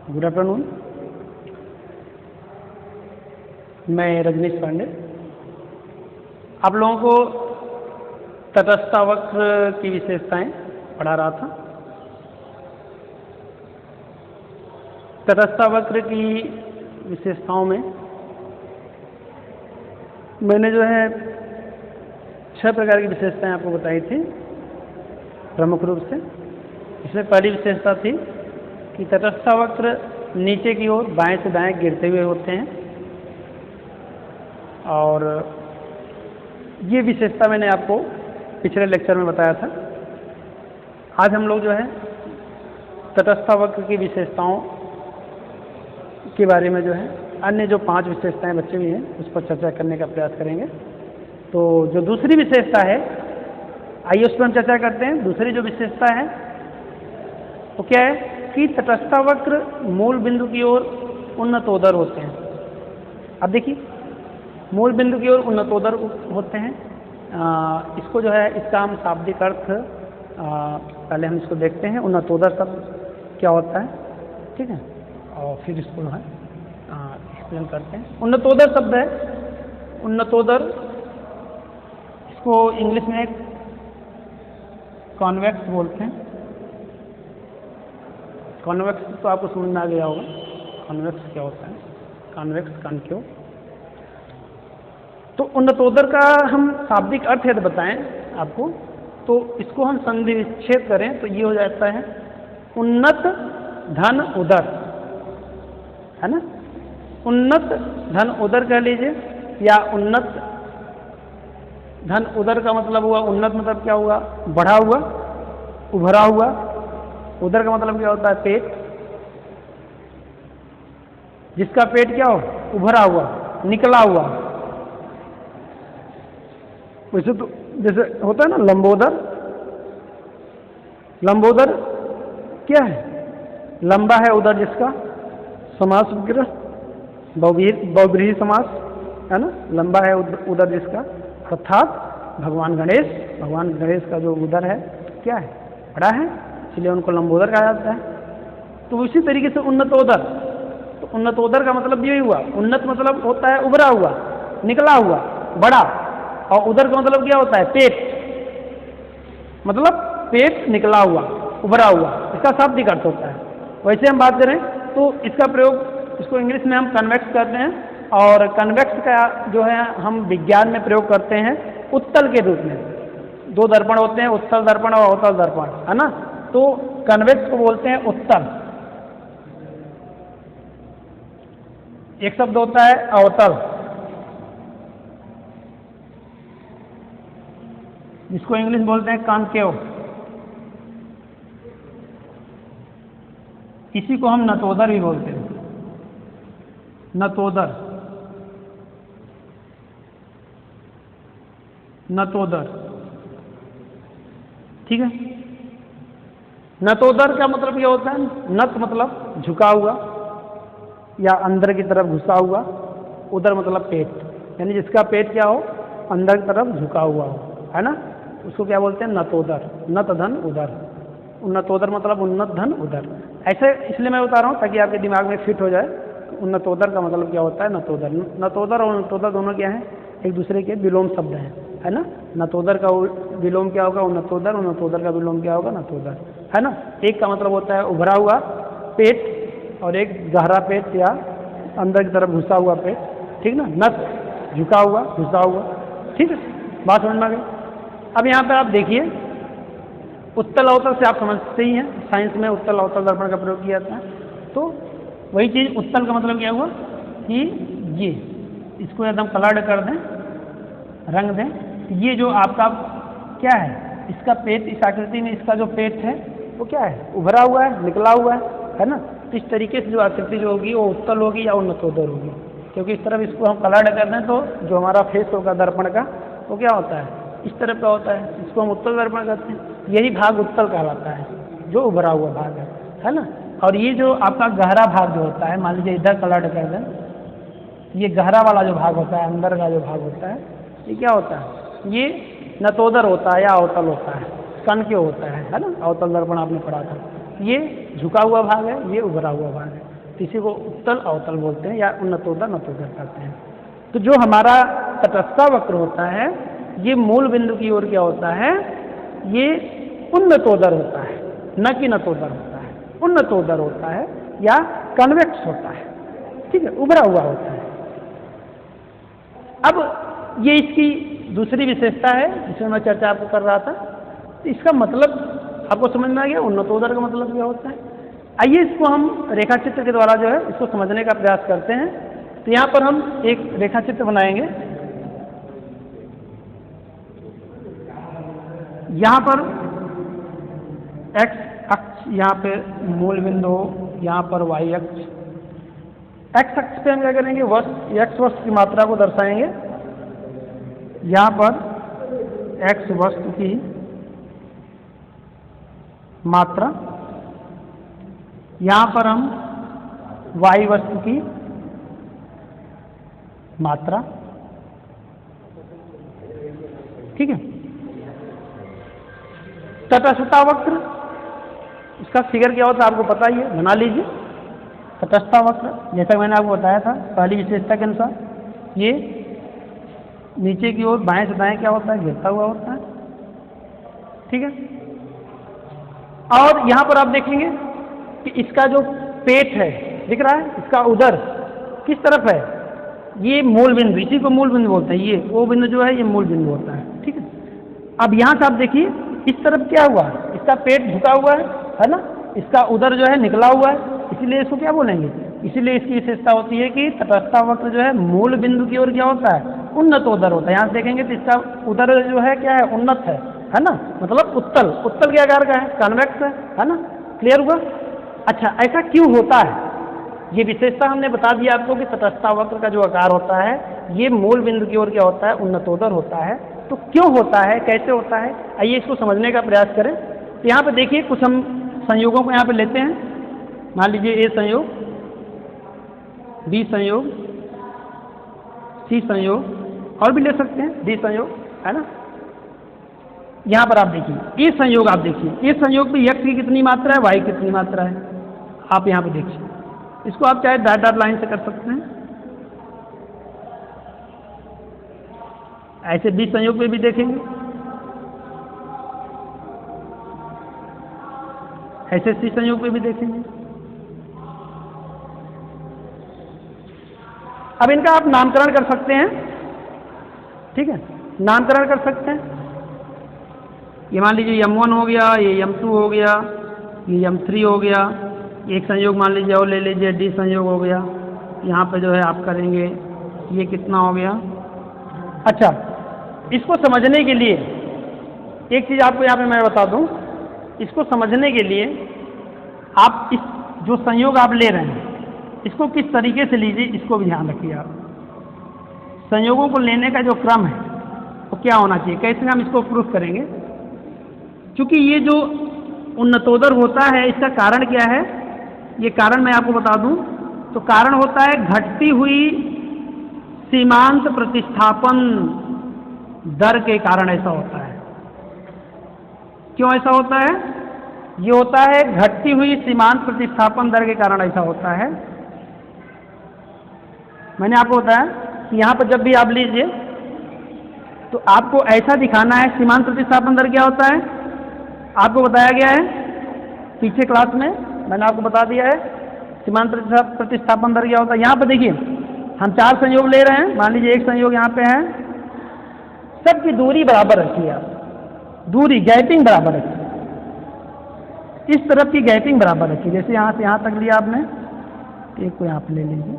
Good afternoon. मैं रजनीश पांडे आप लोगों को तटस्थावक्र की विशेषताएं पढ़ा रहा था। तटस्थावक्र की विशेषताओं में मैंने जो है 6 प्रकार की विशेषताएं आपको बताई थी प्रमुख रूप से। इसमें पहली विशेषता थी कि तटस्थावक्र नीचे की ओर बाएं से दाएं गिरते हुए होते हैं, और ये विशेषता मैंने आपको पिछले लेक्चर में बताया था। आज हम लोग जो है तटस्थावक्र की विशेषताओं के बारे में जो है अन्य जो 5 विशेषताएं बची हुई हैं उस पर चर्चा करने का प्रयास करेंगे। तो जो दूसरी विशेषता है, आइए उस पर हम चर्चा करते हैं। दूसरी जो विशेषता है वो क्या है कि तटस्थावक्र मूल बिंदु की ओर उन्नतोदर होते हैं। अब देखिए, मूल बिंदु की ओर उन्नतोदर होते हैं। इसको जो है इसका हम शाब्दिक अर्थ पहले हम इसको देखते हैं। उन्नतोदर शब्द क्या होता है, ठीक है, और फिर इसको जो है एक्सप्लेन करते हैं। उन्नतोदर शब्द है, उन्नतोदर इसको इंग्लिश में कॉन्वेक्स बोलते हैं। कॉन्वेक्स तो आपको समझ में आ गया होगा, कॉन्वेक्स क्या होता है, कॉन्वेक्स कॉन्केव। तो उन्नतोदर का हम शाब्दिक अर्थ यदि बताएं आपको, तो इसको हम संधि विच्छेद करें तो ये हो जाता है उन्नत धन उदर, है ना। उन्नत धन उदर कह लीजिए, या उन्नत धन उदर का मतलब हुआ, उन्नत मतलब क्या हुआ, बढ़ा हुआ, उभरा हुआ। उदर का मतलब क्या होता है, पेट, जिसका पेट क्या हो, उभरा हुआ, निकला हुआ। वैसे तो जैसे होता है ना लंबोदर, लंबोदर क्या है, लंबा है उदर जिसका, समास विग्रह बहुव्रीहि समास, है ना। लंबा है उदर जिसका, अर्थात भगवान गणेश का जो उदर है क्या है, बड़ा है, इसलिए उनको लंबोदर कहा जाता है। तो उसी तरीके से उन्नतोदर, तो उन्नतोदर का मतलब यही हुआ, उन्नत मतलब होता है उभरा हुआ, निकला हुआ, बड़ा, और उदर का मतलब क्या होता है, पेट, मतलब पेट निकला हुआ, उभरा हुआ, इसका शाब्दिक अर्थ होता है। वैसे हम बात करें तो इसका प्रयोग, इसको इंग्लिश में हम कन्वेक्स करते हैं, और कन्वेक्स का जो है हम विज्ञान में प्रयोग करते हैं उत्तल के रूप में। 2 दर्पण होते हैं, उत्तल दर्पण और अवतल दर्पण, है ना। तो कन्वेक्स को बोलते हैं उत्तल। एक शब्द होता है अवतल, जिसको इंग्लिश बोलते हैं कॉन्केव। इसी को हम नतोदर भी बोलते हैं, नतोदर, नतोदर, ठीक है। नतोदर का मतलब क्या होता है, नत मतलब झुका हुआ या अंदर की तरफ घुसा हुआ, उदर मतलब पेट, यानी जिसका पेट क्या हो, अंदर की तरफ झुका हुआ हो, है ना। उसको क्या बोलते हैं, नतोदर, नत धन उदर। उन्नतोदर मतलब उन्नत धन उदर। ऐसे इसलिए मैं बता रहा हूँ ताकि आपके दिमाग में फिट हो जाए। उन्नतोदर का मतलब क्या होता है, नतोदर। नतोदर और उन्नतोदर दोनों क्या हैं, एक दूसरे के विलोम शब्द हैं, है ना। नतोदर का विलोम क्या होगा, उन्नतोदर, उन्नतोदर का विलोम क्या होगा, नतोदर, है ना। एक का मतलब होता है उभरा हुआ पेट, और एक गहरा पेट या अंदर की तरफ घुसा हुआ पेट, ठीक ना। नत झुका हुआ, घुसा हुआ, ठीक है, बात समझ में आ गई। अब यहाँ पर आप देखिए, उत्तल अवतल से आप समझते ही हैं, साइंस में उत्तल अवतल दर्पण का प्रयोग किया जाता है। तो वही चीज़, उत्तल का मतलब क्या हुआ कि ये, इसको एकदम कलर्ड कर दें, रंग दें। ये जो आपका क्या है, इसका पेट, इस आकृति में इसका जो पेट है वो क्या है, उभरा हुआ है, निकला हुआ है ना। तो इस तरीके से जो आकृति जो होगी वो उत्तल होगी या उन्नतोदर होगी, क्योंकि इस तरफ इसको हम कलर्ड कर दें तो जो हमारा फेस होगा दर्पण का वो क्या होता है, इस तरफ का होता है, इसको हम उत्तल दर्पण कहते हैं। यही भाग उत्तल कहलाता है, जो उभरा हुआ भाग है ना। और ये जो आपका गहरा भाग जो होता है, मान लीजिए इधर कलर्ड कर दें, ये गहरा वाला जो भाग होता है, अंदर का जो भाग होता है, ये क्या होता है, ये नतोदर होता है या अवतल होता है, कॉन्केव होता है ना। अवतल दर्पण आपने पढ़ा था। ये झुका हुआ भाग है, ये उभरा हुआ भाग है। तो इसी को उत्तल अवतल बोलते हैं या उन्नतोदर नतोदर कहते हैं। तो जो हमारा तटस्थ वक्र होता है ये मूल बिंदु की ओर क्या होता है, ये उन्नतोदर होता है, न कि नतोदर होता है, उन्नतोदर होता है या कन्वेक्स होता है, ठीक है, उभरा हुआ होता है। अब ये इसकी दूसरी विशेषता है जिसमें मैं चर्चा आपको कर रहा था। तो इसका मतलब आपको समझ में आ गया, उन्नतोदर का मतलब क्या होता है। आइए इसको हम रेखा चित्र के द्वारा जो है इसको समझने का प्रयास करते हैं। तो यहाँ पर हम एक रेखा चित्र बनाएंगे। यहाँ पर x अक्ष यहाँ पे मूल बिंदु, यहाँ पर y अक्ष। x अक्ष पे हम क्या करेंगे, वस्तु x वस्तु की मात्रा को दर्शाएंगे। यहाँ पर x वस्तु की मात्रा, यहाँ पर हम y वस्तु की मात्रा, ठीक है। तटस्थता वक्र, इसका फिगर क्या होता है आपको पता ही है, बना लीजिए। तटस्थता वक्र जैसा मैंने आपको बताया था पहली विशेषता के अनुसार, ये नीचे की ओर बाएं से दाएं क्या होता है, गिरता हुआ होता है, ठीक है। और यहाँ पर आप देखेंगे कि इसका जो पेट है दिख रहा है, इसका उदर किस तरफ है, ये मूल बिंदु, इसी को मूल बिंदु बोलते हैं। ये वो बिंदु जो है ये मूल बिंदु होता है, ठीक है। अब यहाँ से आप देखिए इस तरफ क्या हुआ है, इसका पेट झुका हुआ है ना, इसका उदर जो है निकला हुआ है, इसीलिए इसको क्या बोलेंगे, इसीलिए इसकी विशेषता होती है कि तटस्थ वक्र जो है मूल बिंदु की ओर क्या होता है, उन्नत उदर होता है। यहाँ से देखेंगे तो इसका उदर जो है क्या है, उन्नत है ना, मतलब उत्तल, उत्तल के आकार का है, कन्वेक्स है ना, क्लियर हुआ। अच्छा, ऐसा क्यों होता है, ये विशेषता हमने बता दिया आपको कि तटस्थ वक्र का जो आकार होता है ये मूल बिंदु की ओर क्या होता है, उन्नतोदर होता है। तो क्यों होता है, कैसे होता है, आइए इसको समझने का प्रयास करें। तो यहाँ पे देखिए कुछ हम संयोगों को यहाँ पे लेते हैं। मान लीजिए ए संयोग, बी संयोग, सी संयोग, और भी ले सकते हैं, डी संयोग, है ना। यहाँ पर आप देखिए ए संयोग, आप देखिए ए संयोग पे x की कितनी मात्रा है, y कितनी मात्रा है, आप यहाँ पे देखिए। इसको आप चाहे डॉट डॉट लाइन से कर सकते हैं, ऐसे बी संयोग पे भी देखेंगे, ऐसे सी संयोग पे भी देखेंगे। अब इनका आप नामकरण कर सकते हैं, ठीक है, नामकरण कर सकते हैं। ये मान लीजिए M1 हो गया, ये M2 हो गया, ये M3 हो गया, एक संयोग मान लीजिए और ले लीजिए डी संयोग हो गया। यहाँ पे जो है आप करेंगे ये कितना हो गया। अच्छा, इसको समझने के लिए एक चीज़ आपको यहाँ पे मैं बता दूँ, इसको समझने के लिए आप इस जो संयोग आप ले रहे हैं इसको किस तरीके से लीजिए, इसको भी ध्यान रखिए आप। संयोगों को लेने का जो क्रम है वो क्या होना चाहिए, कैसे हम इसको प्रूफ करेंगे। क्योंकि ये जो उन्नतोदर होता है इसका कारण क्या है, ये कारण मैं आपको बता दूं। तो कारण होता है घटती हुई सीमांत प्रतिस्थापन दर के कारण ऐसा होता है। क्यों ऐसा होता है, ये होता है घटती हुई सीमांत प्रतिस्थापन दर के कारण ऐसा होता है। मैंने आपको बताया कि यहाँ पर जब भी आप लीजिए तो आपको ऐसा दिखाना है, सीमांत प्रतिस्थापन दर क्या होता है आपको बताया गया है पीछे क्लास में, मैंने आपको बता दिया है सीमांत प्रतिस्थापन दर क्या होता है। यहाँ पर देखिए हम 4 संयोग ले रहे हैं, मान लीजिए एक संयोग यहाँ पे है, सबकी दूरी बराबर रखिए आप, दूरी गैपिंग बराबर रखिए, इस तरफ की गैपिंग बराबर रखिए। जैसे यहाँ से यहाँ तक लिया आपने, एक को यहाँ पे ले लीजिए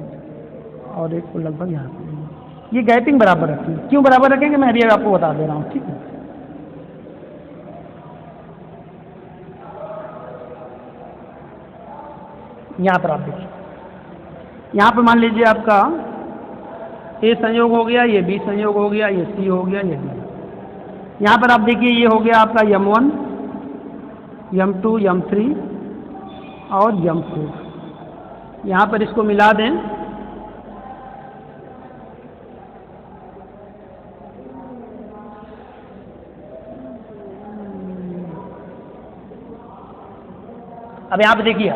और एक को लगभग यहाँ पे ले लीजिए, ये गैपिंग बराबर रखिए। क्यों बराबर रखेंगे मैं अभी आपको बता दे रहा हूँ, ठीक है। यहाँ पर आप देखिए, यहाँ पर मान लीजिए आपका ए संयोग हो गया, ये बी संयोग हो गया, ये सी हो गया, ये डी। यहाँ पर आप देखिए ये हो गया आपका M1, M2, M3 और M4। यहाँ पर इसको मिला दें, अब यहाँ पे देखिए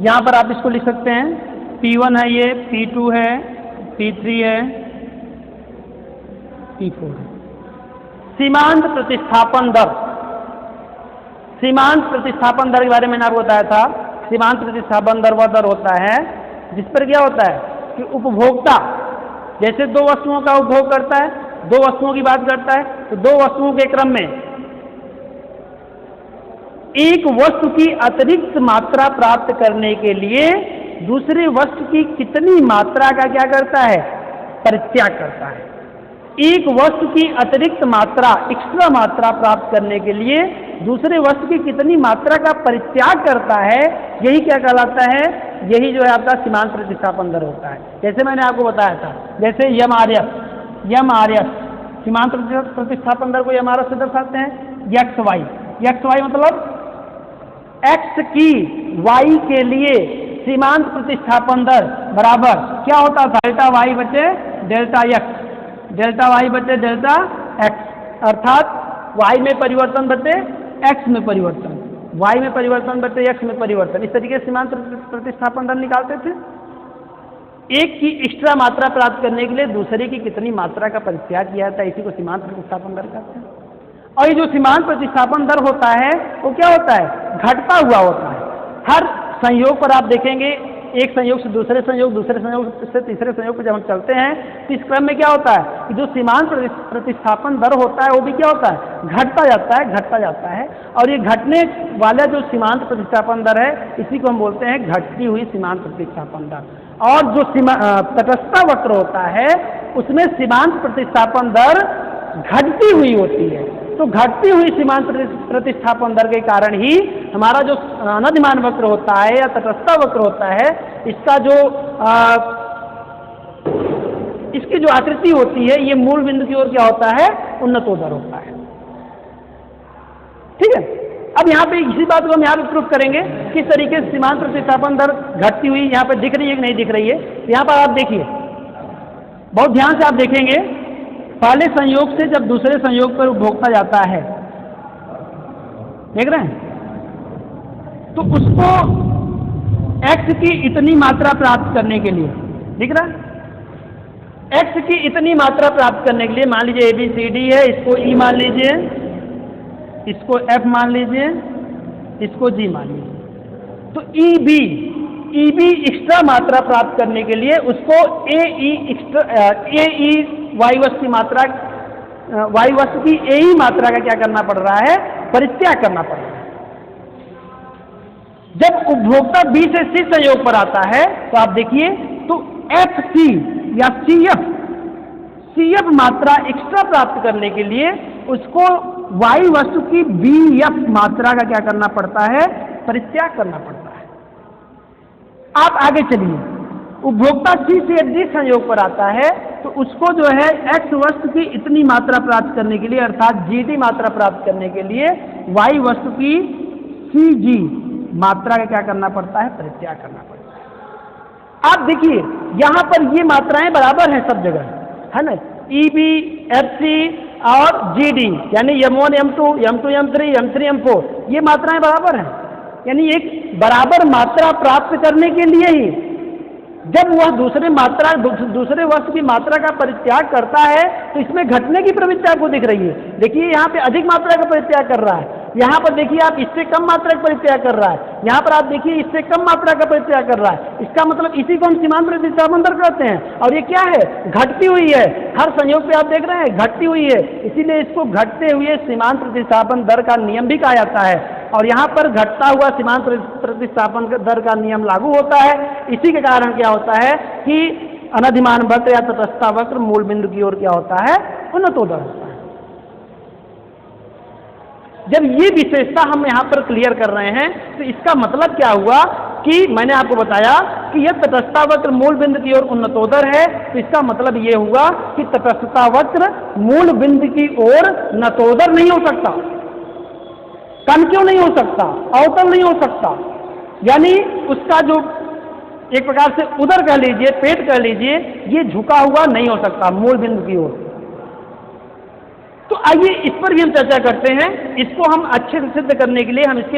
यहाँ पर आप इसको लिख सकते हैं P1 है, ये P2 है, P3 है, P4 है। सीमांत प्रतिस्थापन दर, सीमांत प्रतिस्थापन दर के बारे में मैंने आपको बताया था। सीमांत प्रतिस्थापन दर वह दर होता है जिस पर क्या होता है कि उपभोक्ता जैसे दो वस्तुओं का उपभोग करता है, दो वस्तुओं की बात करता है, तो दो वस्तुओं के क्रम में एक वस्तु की अतिरिक्त मात्रा प्राप्त करने के लिए दूसरे वस्तु की कितनी मात्रा का क्या करता है, परित्याग करता है। एक वस्तु की अतिरिक्त मात्रा, एक्स्ट्रा मात्रा प्राप्त करने के लिए दूसरे वस्तु की कितनी मात्रा का परित्याग करता है, यही क्या कहलाता है, यही जो है आपका सीमांत प्रतिस्थापन दर होता है। जैसे मैंने आपको बताया था, जैसे यम आर एस सीमांत प्रतिस्थापन दर को यम आर एस से दर्शाते हैं। एक्स वाई मतलब एक्स की वाई के लिए सीमांत प्रतिस्थापन दर बराबर क्या होता था, डेल्टा वाई बचे डेल्टा एक्स, डेल्टा वाई बचे डेल्टा एक्स, अर्थात वाई में परिवर्तन बटे एक्स में परिवर्तन, वाई में परिवर्तन बटे एक्स में परिवर्तन। इस तरीके से सीमांत प्रतिस्थापन दर निकालते थे। एक की एक्स्ट्रा मात्रा प्राप्त करने के लिए दूसरे की कितनी मात्रा का परित्याग किया जाता है, इसी को सीमांत प्रतिस्थापन दर कहते हैं। और ये जो सीमांत प्रतिस्थापन दर होता है वो क्या होता है, घटता हुआ होता है। हर संयोग पर आप देखेंगे, एक संयोग से दूसरे संयोग, दूसरे संयोग से तीसरे संयोग पर जब हम चलते हैं तो इस क्रम में क्या होता है कि जो सीमांत प्रतिस्थापन दर होता है वो भी क्या होता है, घटता जाता है। और ये घटने वाला जो सीमांत प्रतिस्थापन दर है इसी को हम बोलते हैं घटती हुई सीमांत प्रतिस्थापन दर। और जो तटस्थ वक्र होता है उसमें सीमांत प्रतिस्थापन दर घटती हुई होती है। तो घटती हुई सीमांत प्रतिस्थापन दर के कारण ही हमारा जो अनधिमान वक्र होता है या तटस्थ वक्र होता है, इसका जो इसकी जो आकृति होती है ये मूल बिंदु की ओर क्या होता है, उन्नतोदर होता है। ठीक है, अब यहाँ पे इसी बात को हम यहाँ पे प्रूफ करेंगे किस तरीके से सीमांत प्रतिस्थापन दर घटती हुई यहाँ पे दिख रही है कि नहीं दिख रही है। यहाँ पर आप देखिए, बहुत ध्यान से आप देखेंगे, पहले संयोग से जब दूसरे संयोग पर उपभोक्ता जाता है, देख रहे हैं, तो उसको x की इतनी मात्रा प्राप्त करने के लिए, दिख रहा है, x की इतनी मात्रा प्राप्त करने के लिए मान लीजिए ABCD है, इसको E मान लीजिए, इसको F मान लीजिए, इसको G मान लीजिए। तो EB एक्स्ट्रा मात्रा प्राप्त करने के लिए उसको AE वाई वस्तु की मात्रा, वाई वस्तु की AE मात्रा का क्या करना पड़ रहा है, परित्याग करना पड़ रहा है। जब उपभोक्ता B से C संयोग पर आता है तो आप देखिए, तो FC या CF मात्रा एक्स्ट्रा प्राप्त करने के लिए उसको वाई वस्तु की BF मात्रा का क्या करना पड़ता है, परित्याग करना पड़ता है। आप आगे चलिए, उपभोक्ता C से D संयोग पर आता है तो उसको जो है X वस्तु की इतनी मात्रा प्राप्त करने के लिए, अर्थात GD मात्रा प्राप्त करने के लिए Y वस्तु की CG मात्रा का क्या करना पड़ता है, परित्याग करना पड़ता है। आप देखिए यहाँ पर ये मात्राएं बराबर हैं सब जगह, है ना, EB, FC और GD यानी M1, M2, M2, M3, M3, M4 ये मात्राएं बराबर हैं। यानी एक बराबर मात्रा प्राप्त करने के लिए ही जब वह दूसरे वस्तु की मात्रा का परित्याग करता है तो इसमें घटने की प्रवृत्ति आपको दिख रही है। देखिए यहाँ पे अधिक मात्रा का परित्याग कर रहा है, यहाँ पर देखिए आप इससे कम मात्रा का परित्याग कर रहा है, यहाँ पर आप देखिए इससे कम मात्रा का परित्याग कर रहा है। इसका मतलब इसी को हम सीमांत प्रतिस्थापन दर कहते हैं। और ये क्या है, घटती हुई है। हर संयोग पे आप देख रहे हैं घटती हुई है, इसीलिए इसको घटते हुए सीमांत प्रतिस्थापन दर का नियम भी कहा जाता है। और यहाँ पर घटता हुआ सीमांत प्रतिस्थापन दर का नियम लागू होता है। इसी के कारण क्या होता है कि अनधिमान वक्र या तटस्थ वक्र मूल बिंदु की ओर क्या होता है, उन्नतोदर होता है। जब ये विशेषता हम यहाँ पर क्लियर कर रहे हैं तो इसका मतलब क्या हुआ कि मैंने आपको बताया कि यह तटस्थ वक्र मूल बिंदु की ओर उन्नतोदर है, तो इसका मतलब ये हुआ कि तटस्थ वक्र मूल बिंदु की ओर नतोदर नहीं हो सकता। कम क्यों नहीं हो सकता, अवतल नहीं हो सकता, यानी उसका जो एक प्रकार से उदर कह लीजिए, पेट कह लीजिए, ये झुका हुआ नहीं हो सकता मूल बिंदु की ओर। तो आइए इस पर भी हम चर्चा करते हैं। इसको हम अच्छे से सिद्ध करने के लिए हम इसके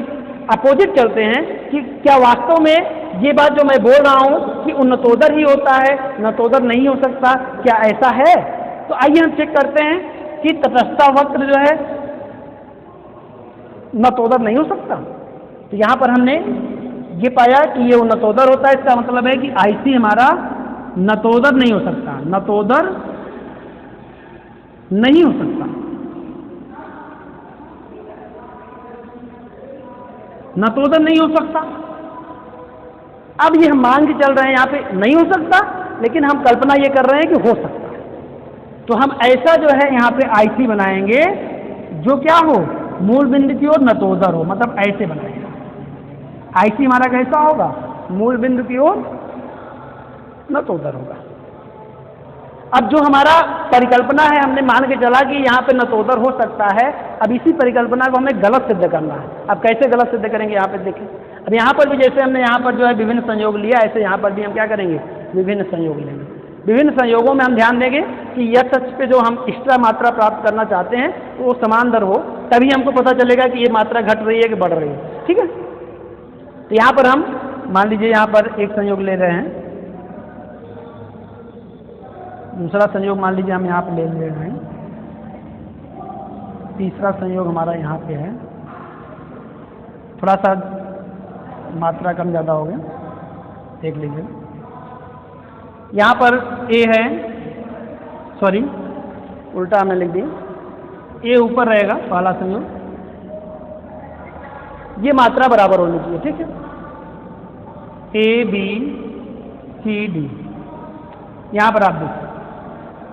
अपोजिट चलते हैं कि क्या वास्तव में ये बात जो मैं बोल रहा हूं कि उन्नतोदर ही होता है, नतोदर नहीं हो सकता, क्या ऐसा है? तो आइए हम चेक करते हैं कि तटस्था वक्र जो है नतोदर नहीं हो सकता। तो यहां पर हमने ये पाया कि ये उन्नतोदर होता है, इसका मतलब है कि आईसी हमारा नतोदर नहीं हो सकता, नतोदर नहीं हो सकता, नतोदर नहीं हो सकता। अब ये हम मान के चल रहे हैं यहाँ पे नहीं हो सकता, लेकिन हम कल्पना ये कर रहे हैं कि हो सकता है। तो हम ऐसा जो है यहाँ पे आईसी बनाएंगे जो क्या हो, मूल बिंदु की ओर नतोदर हो, मतलब ऐसे बनाएंगे। आईसी हमारा कैसा होगा, मूल बिंदु की ओर नतोदर होगा। अब जो हमारा परिकल्पना है, हमने मान के चला कि यहाँ पे नतोदर हो सकता है। अब इसी परिकल्पना को हमें गलत सिद्ध करना है। अब कैसे गलत सिद्ध करेंगे, यहाँ पे देखें। अब यहाँ पर भी जैसे हमने यहाँ पर जो है विभिन्न संयोग लिया, ऐसे यहाँ पर भी हम क्या करेंगे, विभिन्न संयोग लेंगे। विभिन्न संयोगों में हम ध्यान देंगे कि यह अक्ष पे जो हम एक्स्ट्रा मात्रा प्राप्त करना चाहते हैं तो वो समान दर हो, तभी हमको पता चलेगा कि ये मात्रा घट रही है कि बढ़ रही है। ठीक है, तो यहाँ पर हम मान लीजिए यहाँ पर एक संयोग ले रहे हैं, दूसरा संयोग मान लीजिए हम यहाँ पे ले रहे हैं, तीसरा संयोग हमारा यहाँ पे है, थोड़ा सा मात्रा कम ज़्यादा हो गया, देख लीजिए। यहाँ पर ए है, सॉरी उल्टा हमने लिख दिया, ए ऊपर रहेगा पहला संयोग, ये मात्रा बराबर होनी चाहिए। ठीक है, ए बी सी डी, यहाँ पर आप देखिए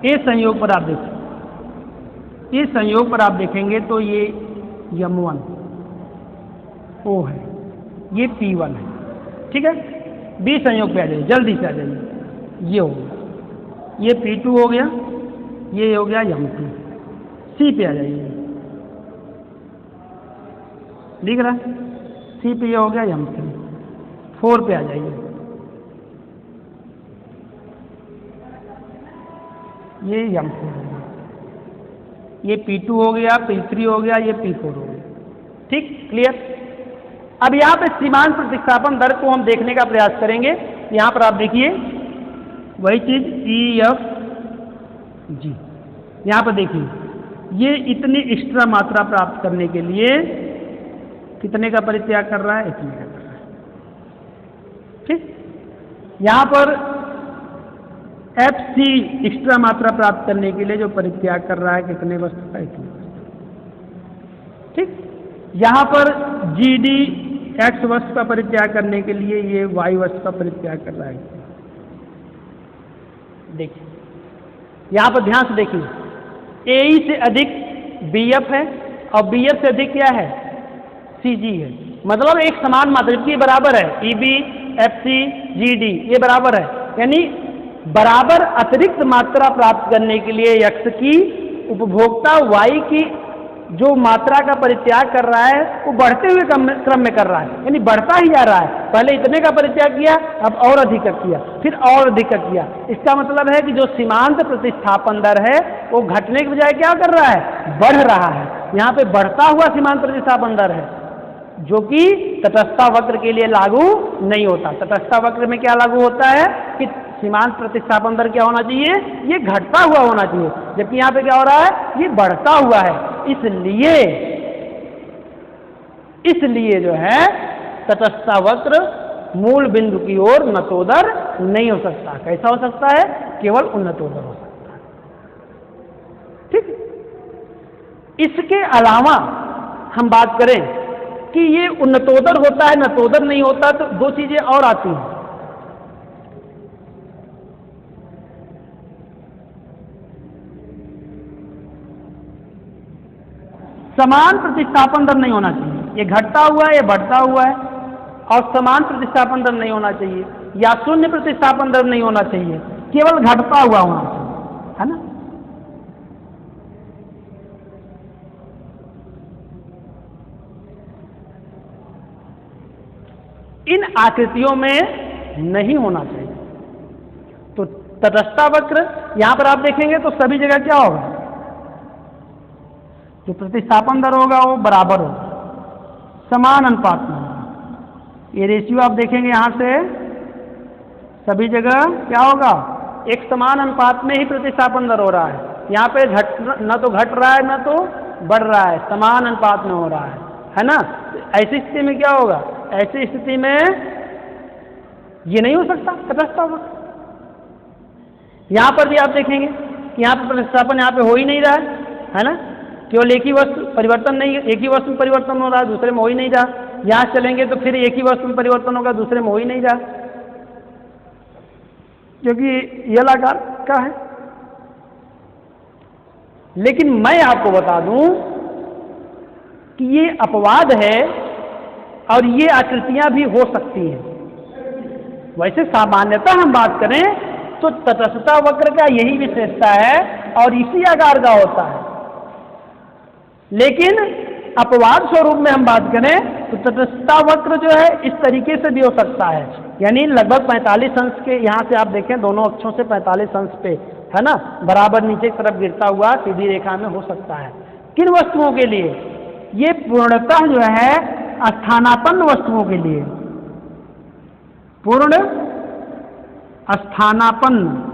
इस संयोग पर आप देखिए, इस संयोग पर आप देखेंगे तो ये M1 O है, ये P1 है। ठीक है, बी संयोग पे आ जाइए, जल्दी से आ जाइए, ये हो गया, ये P2 हो गया, ये हो गया M2। सी पे आ जाइए, दिख रहा है, सी पे ये हो गया M3। 4 पे आ जाइए, ये M4 हो गया, ये P2 हो गया, P3 हो गया, ये P4 हो गया। ठीक, क्लियर। अब यहाँ पे सीमांत प्रतिस्थापन दर को हम देखने का प्रयास करेंगे। यहाँ पर आप देखिए वही चीज EF G, यहाँ पर देखिए ये इतनी एक्स्ट्रा मात्रा प्राप्त करने के लिए कितने का परित्याग कर रहा है, इतने का कर रहा है। ठीक, यहाँ पर FC एक्स्ट्रा मात्रा प्राप्त करने के लिए जो परित्याग कर रहा है कितने वस्तु का, इतने वस्तु। ठीक, यहाँ पर GD X वस्तु का परित्याग करने के लिए ये Y वस्तु का परित्याग कर रहा है। देखिए यहाँ पर ध्यान से देखिए, AE से अधिक BF है और BF से अधिक क्या है, CG है। मतलब एक समान मात्रा की बराबर है, EB FC GD ये बराबर है, यानी बराबर अतिरिक्त मात्रा प्राप्त करने के लिए यक्ष की उपभोक्ता Y की जो मात्रा का परित्याग कर रहा है वो बढ़ते हुए क्रम में कर रहा है, यानी बढ़ता ही जा रहा है। पहले इतने का परित्याग किया, अब और अधिक का किया, फिर और अधिक का किया। इसका मतलब है कि जो सीमांत प्रतिस्थापन दर है वो घटने के बजाय क्या कर रहा है, बढ़ रहा है। यहाँ पे बढ़ता हुआ सीमांत प्रतिस्थापन दर है, जो कि तटस्था वक्र के लिए लागू नहीं होता। तटस्था वक्र में क्या लागू होता है कि सीमांत प्रतिस्थापन दर क्या होना चाहिए, ये घटता हुआ होना चाहिए, जबकि यहाँ पे क्या हो रहा है, ये बढ़ता हुआ है। इसलिए जो है तटस्था वक्र मूल बिंदु की ओर नतोदर नहीं हो सकता। कैसा हो सकता है, केवल उन्नतोदर हो सकता है। ठीक, इसके अलावा हम बात करें कि ये उन्नतोदर होता है, नतोदर नहीं होता, तो दो चीजें और आती हैं। समान प्रतिस्थापन दर नहीं होना चाहिए, ये घटता हुआ है, ये बढ़ता हुआ है, और समान प्रतिस्थापन दर नहीं होना चाहिए, या शून्य प्रतिस्थापन दर नहीं होना चाहिए, केवल घटता हुआ होना चाहिए, है ना। इन आकृतियों में नहीं होना चाहिए। तो तटस्था वक्र यहां पर आप देखेंगे तो सभी जगह क्या होगा, जो प्रतिस्थापन दर होगा वो बराबर होगा, समान अनुपात में होगा। ये रेशियो आप देखेंगे यहाँ से सभी जगह क्या होगा, एक समान अनुपात में ही प्रतिस्थापन दर हो रहा है। यहाँ पे न तो घट रहा है न तो बढ़ रहा है, समान अनुपात में हो रहा है ना। ऐसी स्थिति में क्या होगा, ऐसी स्थिति में ये नहीं हो सकता तटस्थ वक्र। यहाँ पर भी आप देखेंगे कि यहाँ पर प्रतिस्थापन यहाँ पे हो ही नहीं रहा है ना, केवल एक ही वस्तु परिवर्तन नहीं, एक ही वस्तु में परिवर्तन हो रहा है, दूसरे में हो ही नहीं रहा। यहाँ चलेंगे तो फिर एक ही वस्तु में परिवर्तन होगा, दूसरे में हो ही नहीं रहा, क्योंकि ये आकार का है। लेकिन मैं आपको बता दूं कि ये अपवाद है और ये आकृतियां भी हो सकती हैं। वैसे सामान्यतः हम बात करें तो तटस्थता वक्र का यही विशेषता है और इसी आकार का होता है। लेकिन अपवाद स्वरूप में हम बात करें तो तटस्थता वक्र जो है इस तरीके से भी हो सकता है, यानी लगभग 45 अंश के, यहाँ से आप देखें दोनों अक्षों से 45 अंश पे है ना, बराबर नीचे की तरफ गिरता हुआ सीधी रेखा में हो सकता है। किन वस्तुओं के लिए, ये पूर्णतः जो है स्थानापन्न वस्तुओं के लिए, पूर्ण स्थानापन्न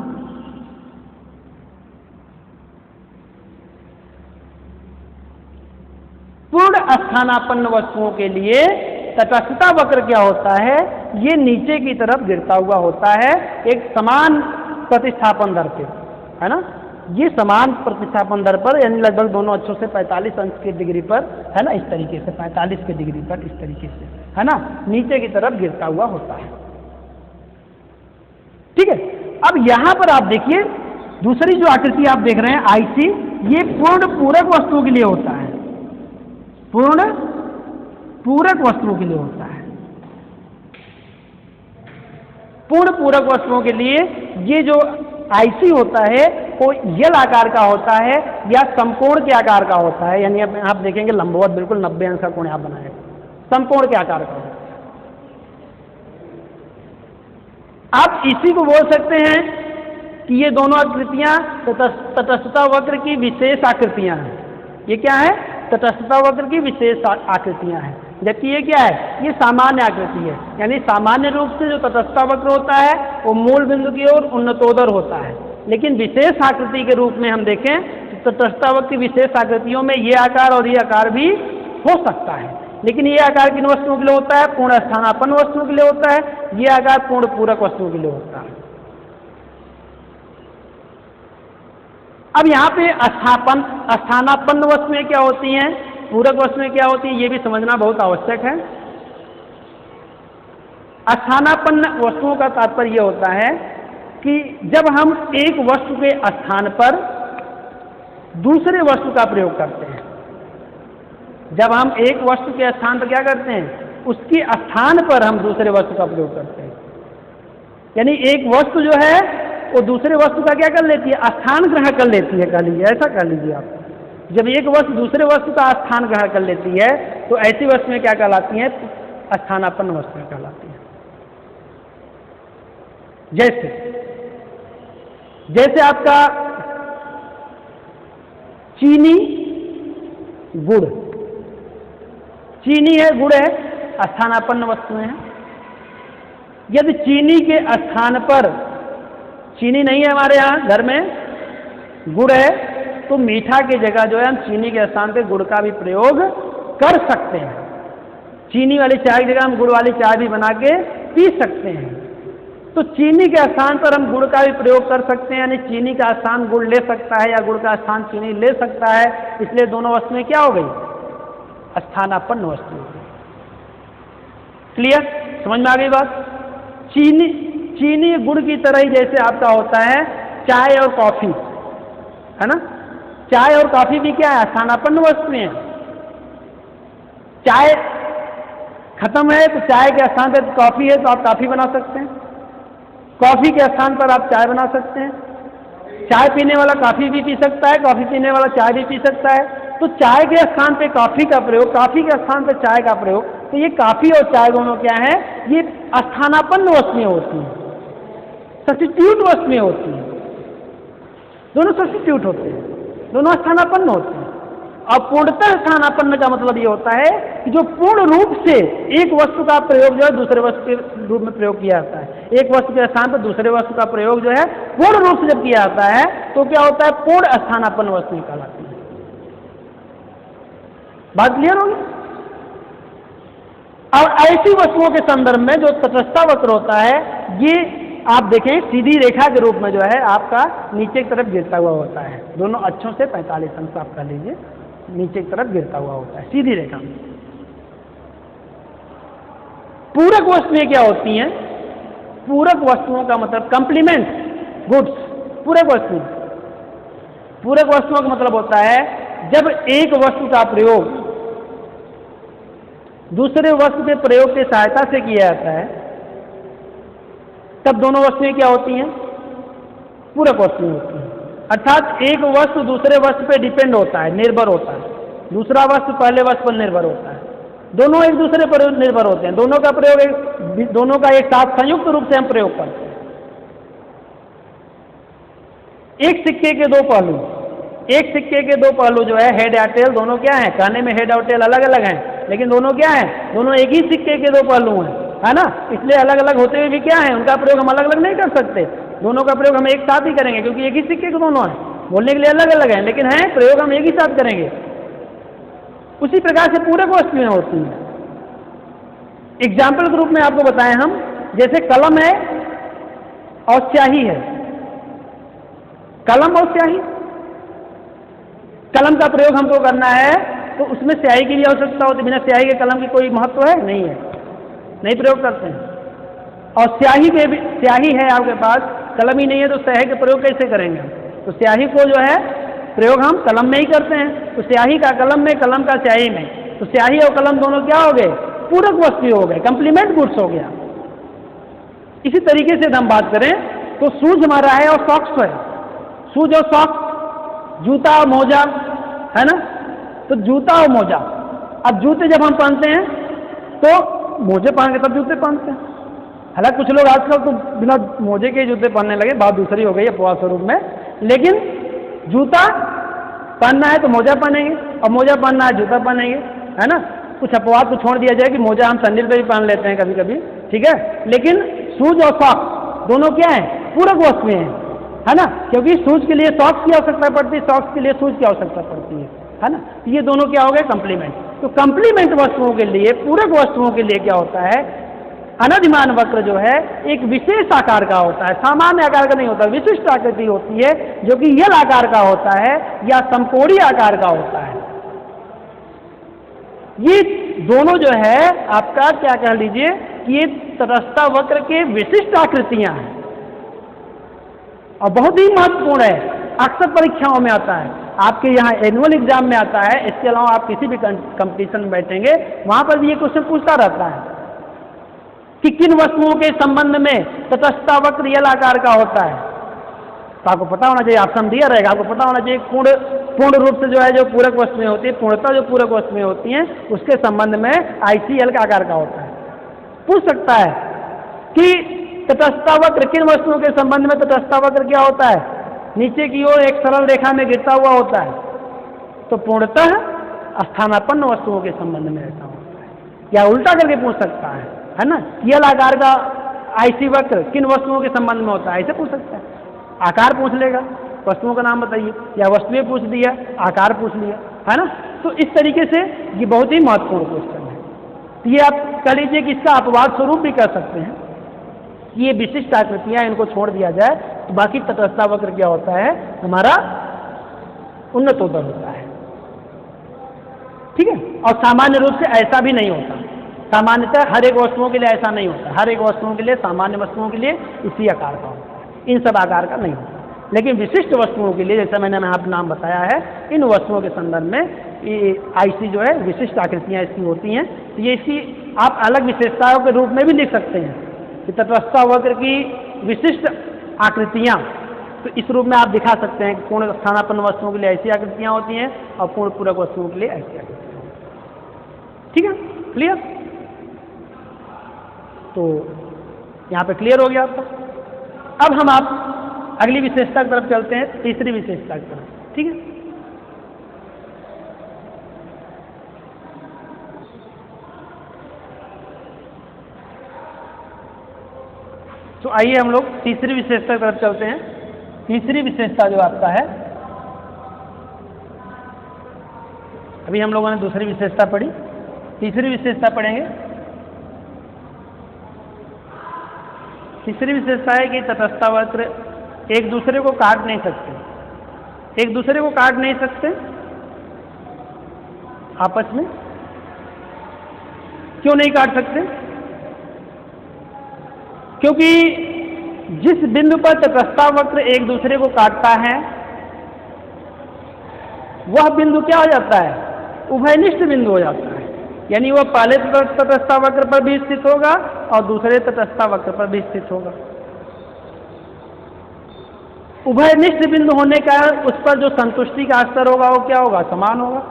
स्थानापन्न वस्तुओं के लिए तटस्थता वक्र क्या होता है, ये नीचे की तरफ गिरता हुआ होता है एक समान प्रतिस्थापन दर पे, है ना। ये समान प्रतिस्थापन दर पर, यानी लगभग दोनों अक्षों से 45 अंश के डिग्री पर, है ना, इस तरीके से 45 के डिग्री पर इस तरीके से, है ना, नीचे की तरफ गिरता हुआ होता है। ठीक है। अब यहां पर आप देखिए दूसरी जो आकृति आप देख रहे हैं आईसी, ये पूर्ण पूरक वस्तुओं के लिए होता है, पूर्ण पूरक वस्तुओं के लिए होता है। पूर्ण पूरक वस्तुओं के लिए ये जो आईसी होता है वो यल आकार का होता है या समकोण के आकार का होता है, यानी आप देखेंगे लंबवत बिल्कुल 90 अंश का कोण आप बनाएगा, समकोण के आकार का होता है। आप इसी को बोल सकते हैं कि ये दोनों आकृतियां तटस्थता वक्र की विशेष आकृतियां हैं। ये क्या है, तटस्थता वक्र की विशेष आकृतियां हैं, जबकि ये क्या है, ये सामान्य आकृति है। यानी सामान्य रूप से जो तटस्थता वक्र होता है वो मूल बिंदु की ओर उन्नतोदर होता है, लेकिन विशेष आकृति के रूप में हम देखें तो तटस्थता वक्र की विशेष आकृतियों में ये आकार और ये आकार भी हो सकता है। लेकिन ये आकार किन वस्तुओं के लिए होता है, पूर्ण स्थानापन्न वस्तुओं के लिए होता है, ये आकार पूर्ण पूरक वस्तुओं के लिए होता है। अब यहाँ पे स्थानापन्न वस्तुएं क्या होती हैं, पूरक वस्तुएं क्या होती हैं, ये भी समझना बहुत आवश्यक है। स्थानापन्न वस्तुओं का तात्पर्य यह होता है कि जब हम एक वस्तु के स्थान पर दूसरे वस्तु का प्रयोग करते हैं, जब हम एक वस्तु के स्थान पर क्या करते हैं, उसके स्थान पर हम दूसरे वस्तु का प्रयोग करते हैं। यानी एक वस्तु जो है वो दूसरे वस्तु का क्या कर लेती है, स्थान ग्रहण कर लेती है, कह लीजिए, ऐसा कर लीजिए आप। जब एक वस्तु दूसरे वस्तु का स्थान ग्रहण कर लेती है तो ऐसी वस्तुएं क्या कहलाती हैं, स्थानापन्न वस्तुएं कहलाती हैं। जैसे आपका चीनी गुड़, चीनी है गुड़ है, स्थानापन्न वस्तुएं हैं। यदि चीनी के स्थान पर चीनी नहीं है हमारे यहाँ घर में, गुड़ है, तो मीठा की जगह जो है हम चीनी के स्थान पे गुड़ का भी प्रयोग कर सकते हैं। चीनी वाली चाय की जगह हम गुड़ वाली चाय भी बना के पी सकते हैं। तो चीनी के स्थान पर हम गुड़ का भी प्रयोग कर सकते हैं, यानी चीनी का स्थान गुड़ ले सकता है या गुड़ का स्थान चीनी ले सकता है। इसलिए दोनों वस्तुएं क्या हो गई, स्थानापन्न वस्तु हो गई। क्लियर, समझ में आ गई बात। चीनी गुड़ की तरह ही जैसे आपका होता है चाय और कॉफी, है ना, चाय और कॉफी भी क्या है, स्थानापन्न वस्तुएं हैं। चाय खत्म है तो चाय के स्थान पर कॉफी है तो आप कॉफी बना सकते हैं, कॉफी के स्थान पर आप चाय बना सकते हैं। चाय पीने वाला कॉफी भी पी सकता है, कॉफी पीने वाला चाय भी पी सकता है। तो चाय के स्थान पे कॉफी का प्रयोग, कॉफी के स्थान पे चाय का प्रयोग, तो ये कॉफी और चाय दोनों क्या है, ये स्थानापन्न वस्तुएं होती हैं, सब्स्टिट्यूट वस्तुएं होती हैं। दोनों सब्स्टिट्यूट होते हैं, दोनों स्थानापन्न होते हैं। अब पूर्णतः स्थानापन्न का मतलब ये होता है कि जो पूर्ण रूप से एक वस्तु का प्रयोग जो है दूसरे वस्तु के रूप में प्रयोग किया जाता है, एक वस्तु के स्थान पर दूसरे वस्तु का प्रयोग जो है पूर्ण रूप से जब किया जाता है तो क्या होता है, पूर्ण स्थानापन्न वस्तु कहलाती है। बात क्लियर होगी? और ऐसी वस्तुओं के संदर्भ में जो तटस्थ वक्र होता है, ये आप देखें सीधी रेखा के रूप में जो है आपका नीचे की तरफ गिरता हुआ होता है, दोनों अक्षों से 45 अंश आप कर लीजिए, नीचे की तरफ गिरता हुआ होता है सीधी रेखा में। पूरक वस्तुएं क्या होती हैं? पूरक वस्तुओं का मतलब कंप्लीमेंट गुड्स, पूरक वस्तुएं। पूरक वस्तुओं का मतलब होता है जब एक वस्तु का प्रयोग दूसरे वस्तु के प्रयोग की सहायता से किया जाता है, तब दोनों वस्तुएं क्या होती हैं? पूरक वस्तुएं होती हैं। अर्थात एक वस्तु दूसरे वस्तु पे डिपेंड होता है, निर्भर होता है, दूसरा वस्तु पहले वस्तु पर निर्भर होता है, दोनों एक दूसरे पर निर्भर होते हैं, दोनों का प्रयोग दोनों का एक साथ संयुक्त रूप से हम प्रयोग करते हैं। एक सिक्के के दो पहलू, एक सिक्के के दो पहलू जो है हेड या टेल, दोनों क्या है? कहने में हेड और टेल अलग अलग हैं, लेकिन दोनों क्या है? दोनों एक ही सिक्के के दो पहलू हैं, है ना? इसलिए अलग अलग होते हुए भी क्या है, उनका प्रयोग हम अलग अलग नहीं कर सकते, दोनों का प्रयोग हम एक साथ ही करेंगे, क्योंकि एक ही सिक्के के दोनों हैं, बोलने के लिए अलग अलग हैं, लेकिन है प्रयोग हम एक ही साथ करेंगे। उसी प्रकार से पूरक वस्तुएं होती हैं। एग्जाम्पल के रूप में आपको बताएं हम, जैसे कलम है और स्याही है, कलम और स्याही, कलम का प्रयोग हमको करना है तो उसमें स्याही की भी आवश्यकता होती है, बिना स्याही के कलम की कोई महत्व है? नहीं है, नहीं प्रयोग करते हैं। और स्याही के भी, स्याही है आपके पास, कलम ही नहीं है तो स्याही का प्रयोग कैसे करेंगे? तो स्याही को जो है प्रयोग हम कलम में ही करते हैं, तो स्याही का कलम में, कलम का स्याही में, तो स्याही और कलम दोनों क्या हो गए? पूरक वस्तु हो गए, कंप्लीमेंट गुड्स हो गया। इसी तरीके से हम बात करें तो शूज हमारा है और सॉक्स है, शूज और सॉक्स, जूता और मोजा, है ना? तो जूता और मोजा, अब जूते जब हम पहनते हैं तो मोजे पहन के तब जूते पहनते हैं। हालांकि कुछ लोग आजकल तो बिना मोजे के जूते पहनने लगे, बात दूसरी हो गई है अपवाद स्वरूप में, लेकिन जूता पहनना है तो मोजा पहनेंगे और मोजा पहनना है जूता पहनेंगे, है ना? कुछ अपवाद को छोड़ दिया जाए कि मोजा हम सैंडल पे भी पहन लेते हैं कभी कभी, ठीक है, लेकिन शूज और सॉक्स दोनों क्या है? पूरक वस्तुएं हैं, है ना? क्योंकि शूज के लिए सॉक्स की आवश्यकता पड़ती है, सॉक्स के लिए शूज की आवश्यकता पड़ती है ना? तो ये दोनों क्या हो गए? कंप्लीमेंट। तो कंप्लीमेंट वस्तुओं के लिए, पूरक वस्तुओं के लिए क्या होता है? अनधिमान वक्र जो है एक विशेष आकार का होता है, सामान्य आकार का नहीं होता, विशिष्ट आकृति होती है जो कि यल आकार का होता है या समकोणीय आकार का होता है। ये दोनों जो है आपका क्या कह लीजिए कि ये तटस्थ वक्र के विशिष्ट आकृतियां हैं और बहुत ही महत्वपूर्ण है, अक्सर परीक्षाओं में आता है, आपके यहाँ एनुअल एग्जाम में आता है, इसके अलावा आप किसी भी कंपटीशन में बैठेंगे वहां पर भी ये क्वेश्चन पूछता रहता है कि किन वस्तुओं के संबंध में तटस्थ वक्र यल आकार का होता है। तो आपको पता होना चाहिए, ऑप्शन दिया रहेगा, आपको पता होना चाहिए पूर्ण रूप से जो है जो पूरक वस्तुएं होती है, पूर्णतः जो पूरक वस्तुएं होती हैं उसके संबंध में ICL का आकार का होता है। पूछ सकता है कि तटस्थ वक्र किन वस्तुओं के संबंध में तटस्थ वक्र क्या होता है? नीचे की ओर एक सरल रेखा में गिरता हुआ होता है, तो पूर्णतः स्थानापन्न वस्तुओं के संबंध में रहता होता है, या उल्टा करके पूछ सकता है ना? यल आकार का IC वक्र किन वस्तुओं के संबंध में होता है, ऐसे पूछ सकता है। आकार पूछ लेगा, वस्तुओं का नाम बताइए, या वस्तुएं पूछ दिया, आकार पूछ लिया, है ना? तो इस तरीके से ये बहुत ही महत्वपूर्ण क्वेश्चन है। तो ये आप कह लीजिए कि इसका अपवाद स्वरूप भी कर सकते हैं कि ये विशिष्ट आकृतियां, इनको छोड़ दिया जाए तो बाकी तटस्थ वक्र क्या होता है? हमारा उन्नतोत्तर होता है, ठीक है। और सामान्य रूप से ऐसा भी नहीं होता, सामान्यतः हर एक वस्तुओं के लिए ऐसा नहीं होता, हर एक वस्तुओं के लिए, सामान्य वस्तुओं के लिए इसी आकार का होता है, इन सब आकार का नहीं होता। लेकिन विशिष्ट वस्तुओं के लिए, जैसा मैंने आपको नाम बताया है, इन वस्तुओं के संदर्भ में ये IC जो है विशिष्ट आकृतियां इसकी होती हैं। तो ये इसकी आप अलग विशेषताओं के रूप में भी लिख सकते हैं कि तटस्थ वक्र की विशिष्ट आकृतियां, तो इस रूप में आप दिखा सकते हैं कि पूर्ण स्थानापन्न वस्तुओं के लिए ऐसी आकृतियां होती हैं और पूर्ण पूरक वस्तुओं के लिए ऐसी आकृतियां होती हैं। ठीक है, क्लियर? तो यहाँ पे क्लियर हो गया आपका। अब हम आप अगली विशेषता की तरफ चलते हैं, तीसरी विशेषता की तरफ। ठीक है, तो आइए हम लोग तीसरी विशेषता की तरफ चलते हैं। तीसरी विशेषता जो आपका है, अभी हम लोगों ने दूसरी विशेषता पढ़ी, तीसरी विशेषता पढ़ेंगे। तीसरी विशेषता है कि तटस्थ वक्र एक दूसरे को काट नहीं सकते। एक दूसरे को काट नहीं सकते आपस में। क्यों नहीं काट सकते? क्योंकि जिस बिंदु पर तटस्थ वक्र एक दूसरे को काटता है वह बिंदु क्या हो जाता है? उभयनिष्ठ बिंदु हो जाता है। यानी वह पहले तटस्थ वक्र पर भी स्थित होगा और दूसरे तटस्थ वक्र पर भी स्थित होगा। उभयनिष्ठ बिंदु होने का उस पर जो संतुष्टि का स्तर होगा वो क्या होगा? समान होगा।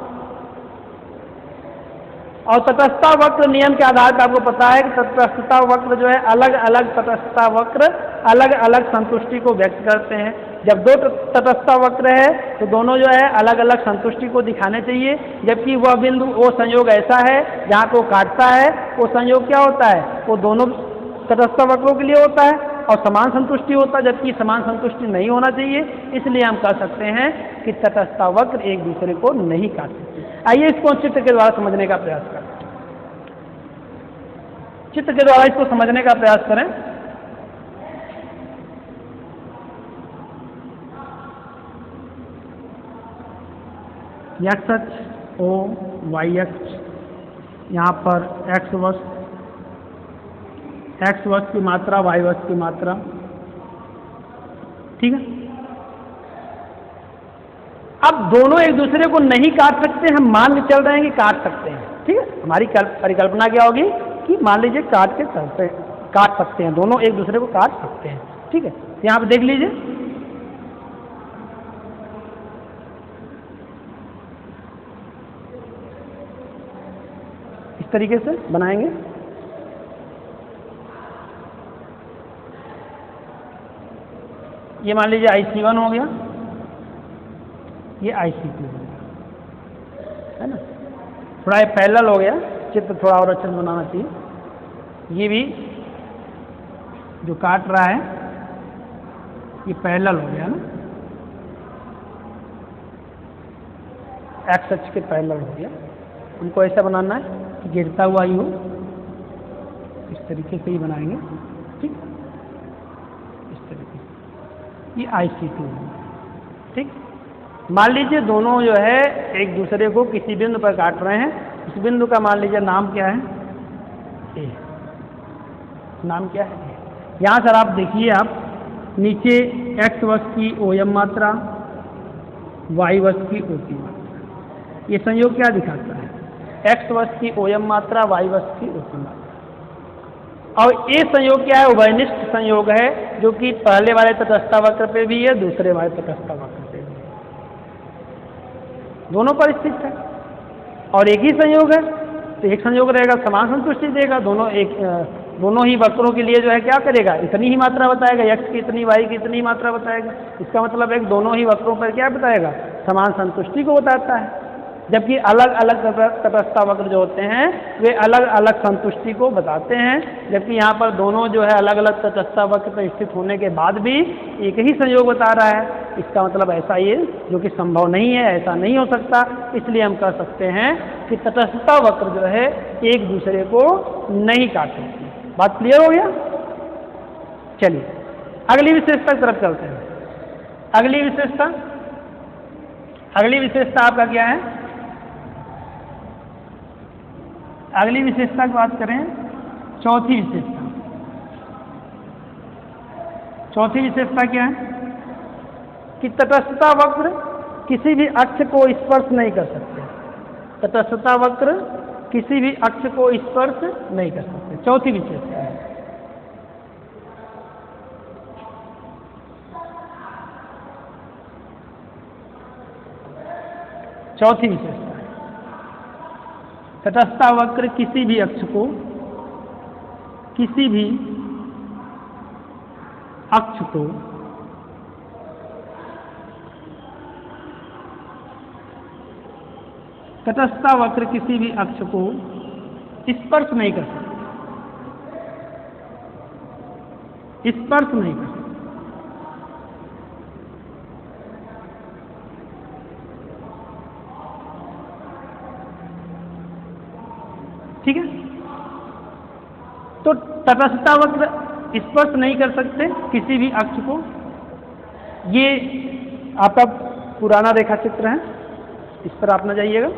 और तटस्थ वक्र नियम के आधार पर आपको पता है कि तटस्थ वक्र जो है अलग अलग तटस्थ वक्र अलग अलग संतुष्टि को व्यक्त करते हैं। जब दो तटस्थ वक्र है तो दोनों जो है अलग अलग संतुष्टि को दिखाने चाहिए, जबकि वह बिंदु वो संयोग ऐसा है जहाँ को काटता है वो संयोग क्या होता है? वो दोनों तटस्थ वक्रों के लिए होता है और समान संतुष्टि होता है, जबकि समान संतुष्टि नहीं होना चाहिए। इसलिए हम कह सकते हैं कि तटस्थ वक्र एक दूसरे को नहीं काट सकते। आइए इसको चित्र के द्वारा समझने का प्रयास करें। चित्र के द्वारा इसको समझने का प्रयास करें। एक्स अक्ष ओ, वाई अक्ष, यहाँ पर एक्स वस्तु की मात्रा, वाई वस्तु की मात्रा, ठीक है। अब दोनों एक दूसरे को नहीं काट सकते, हम मान के चल रहे हैं कि काट सकते हैं, ठीक है। हमारी परिकल्पना क्या होगी कि मान लीजिए काट सकते हैं, दोनों एक दूसरे को काट सकते हैं, ठीक है। यहाँ पे देख लीजिए, इस तरीके से बनाएंगे। ये मान लीजिए IC1 हो गया, ये IC2 हो गया, है ना। थोड़ा ये पैरेलल हो गया, चित्र थोड़ा और अच्छे से बनाना चाहिए। ये भी जो काट रहा है ये पैरेलल हो गया ना, एक्स अक्ष के पैरेलल हो गया। उनको ऐसा बनाना है कि गिरता हुआ ही हो, इस तरीके से ही बनाएंगे, ठीक। इस तरीके से ये IC2 है, ठीक। मान लीजिए दोनों जो है एक दूसरे को किसी बिंदु पर काट रहे हैं। इस बिंदु का मान लीजिए नाम क्या है? ए। नाम क्या है? यहाँ सर आप देखिए, आप नीचे एक्स वस्तु की OM मात्रा, वाई वस्तु की OP मात्रा, ये संयोग क्या दिखाता है? एक्स वस्तु की OM मात्रा, वाई वस्तु की OP मात्रा। और ये संयोग क्या है? उभयनिष्ठ संयोग है, जो कि पहले वाले तटस्थ वक्र पे भी है, दूसरे वाले तटस्थ वक्र पे भी है, दोनों पर स्थित है। और एक ही संयोग है तो एक संयोग रहेगा, समान संतुष्टि देगा। दोनों ही वक्रों के लिए जो है क्या करेगा? इतनी ही मात्रा बताएगा, एक्स की इतनी, वाई की इतनी मात्रा बताएगा। इसका मतलब एक दोनों ही वक्रों पर क्या बताएगा? समान संतुष्टि को बताता है। जबकि अलग अलग तटस्थ वक्र जो होते हैं वे अलग अलग संतुष्टि को बताते हैं, जबकि यहाँ पर दोनों जो है अलग अलग तटस्थ वक्र पर स्थित होने के बाद भी एक ही संयोग बता रहा है। इसका मतलब ऐसा ही है, जो कि संभव नहीं है, ऐसा नहीं हो सकता। इसलिए हम कह सकते हैं कि तटस्थ वक्र जो है एक दूसरे को नहीं काट सकते। बात क्लियर हो गया? चलिए अगली विशेषता की तरफ चलते हैं। अगली विशेषता आपका क्या है? अगली विशेषता की बात करें, चौथी विशेषता। चौथी विशेषता क्या है? कि तटस्थ वक्र किसी भी अक्ष को स्पर्श नहीं कर सकते। तटस्थ वक्र किसी भी अक्ष को स्पर्श नहीं कर सकते, चौथी विशेषता है। चौथी विशेषता है तटस्थ वक्र किसी भी अक्ष को, किसी भी अक्ष को तटस्थ वक्र किसी भी अक्ष को स्पर्श नहीं कर सकते। स्पर्श नहीं कर सकते। ठीक है, तो तटस्थता वक्र स्पर्श नहीं कर सकते किसी भी अक्ष को। ये आपका पुराना रेखा चित्र है, इस पर आप न जाइएगा।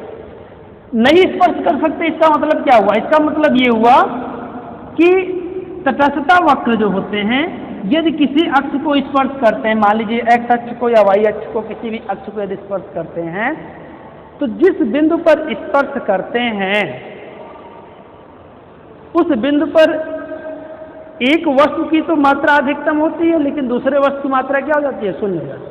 नहीं स्पर्श कर सकते, इसका मतलब क्या हुआ? इसका मतलब ये हुआ कि तटस्थता वक्र जो होते हैं, यदि किसी अक्ष को स्पर्श करते हैं, मान लीजिए एक्स अक्ष को या वाई अक्ष को, किसी भी अक्ष को यदि स्पर्श करते हैं, तो जिस बिंदु पर स्पर्श करते हैं उस बिंदु पर एक वस्तु की तो मात्रा अधिकतम होती है, लेकिन दूसरे वस्तु की मात्रा क्या हो जाती है? शून्य हो जाती है।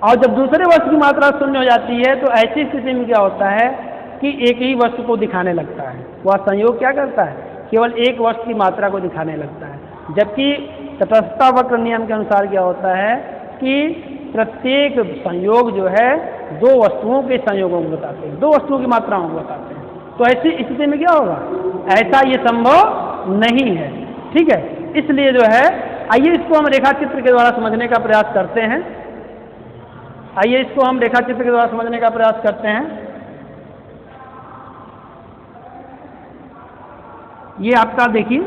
और जब दूसरे वस्तु की मात्रा शून्य हो जाती है तो ऐसी स्थिति में क्या होता है कि एक ही वस्तु को दिखाने लगता है। वह संयोग क्या करता है? केवल एक वस्तु की मात्रा को दिखाने लगता है। जबकि तटस्थता वक्र नियम के अनुसार क्या होता है कि प्रत्येक संयोग जो है दो वस्तुओं के संयोगों को बताते हैं, दो वस्तुओं की मात्राओं को बताते हैं। तो ऐसी स्थिति में क्या होगा? ऐसा ये संभव नहीं है। ठीक है, इसलिए जो है, आइए इसको हम रेखा चित्र के द्वारा समझने का प्रयास करते हैं। आइए इसको हम रेखा चित्र के द्वारा समझने का प्रयास करते हैं। ये आपका देखिए,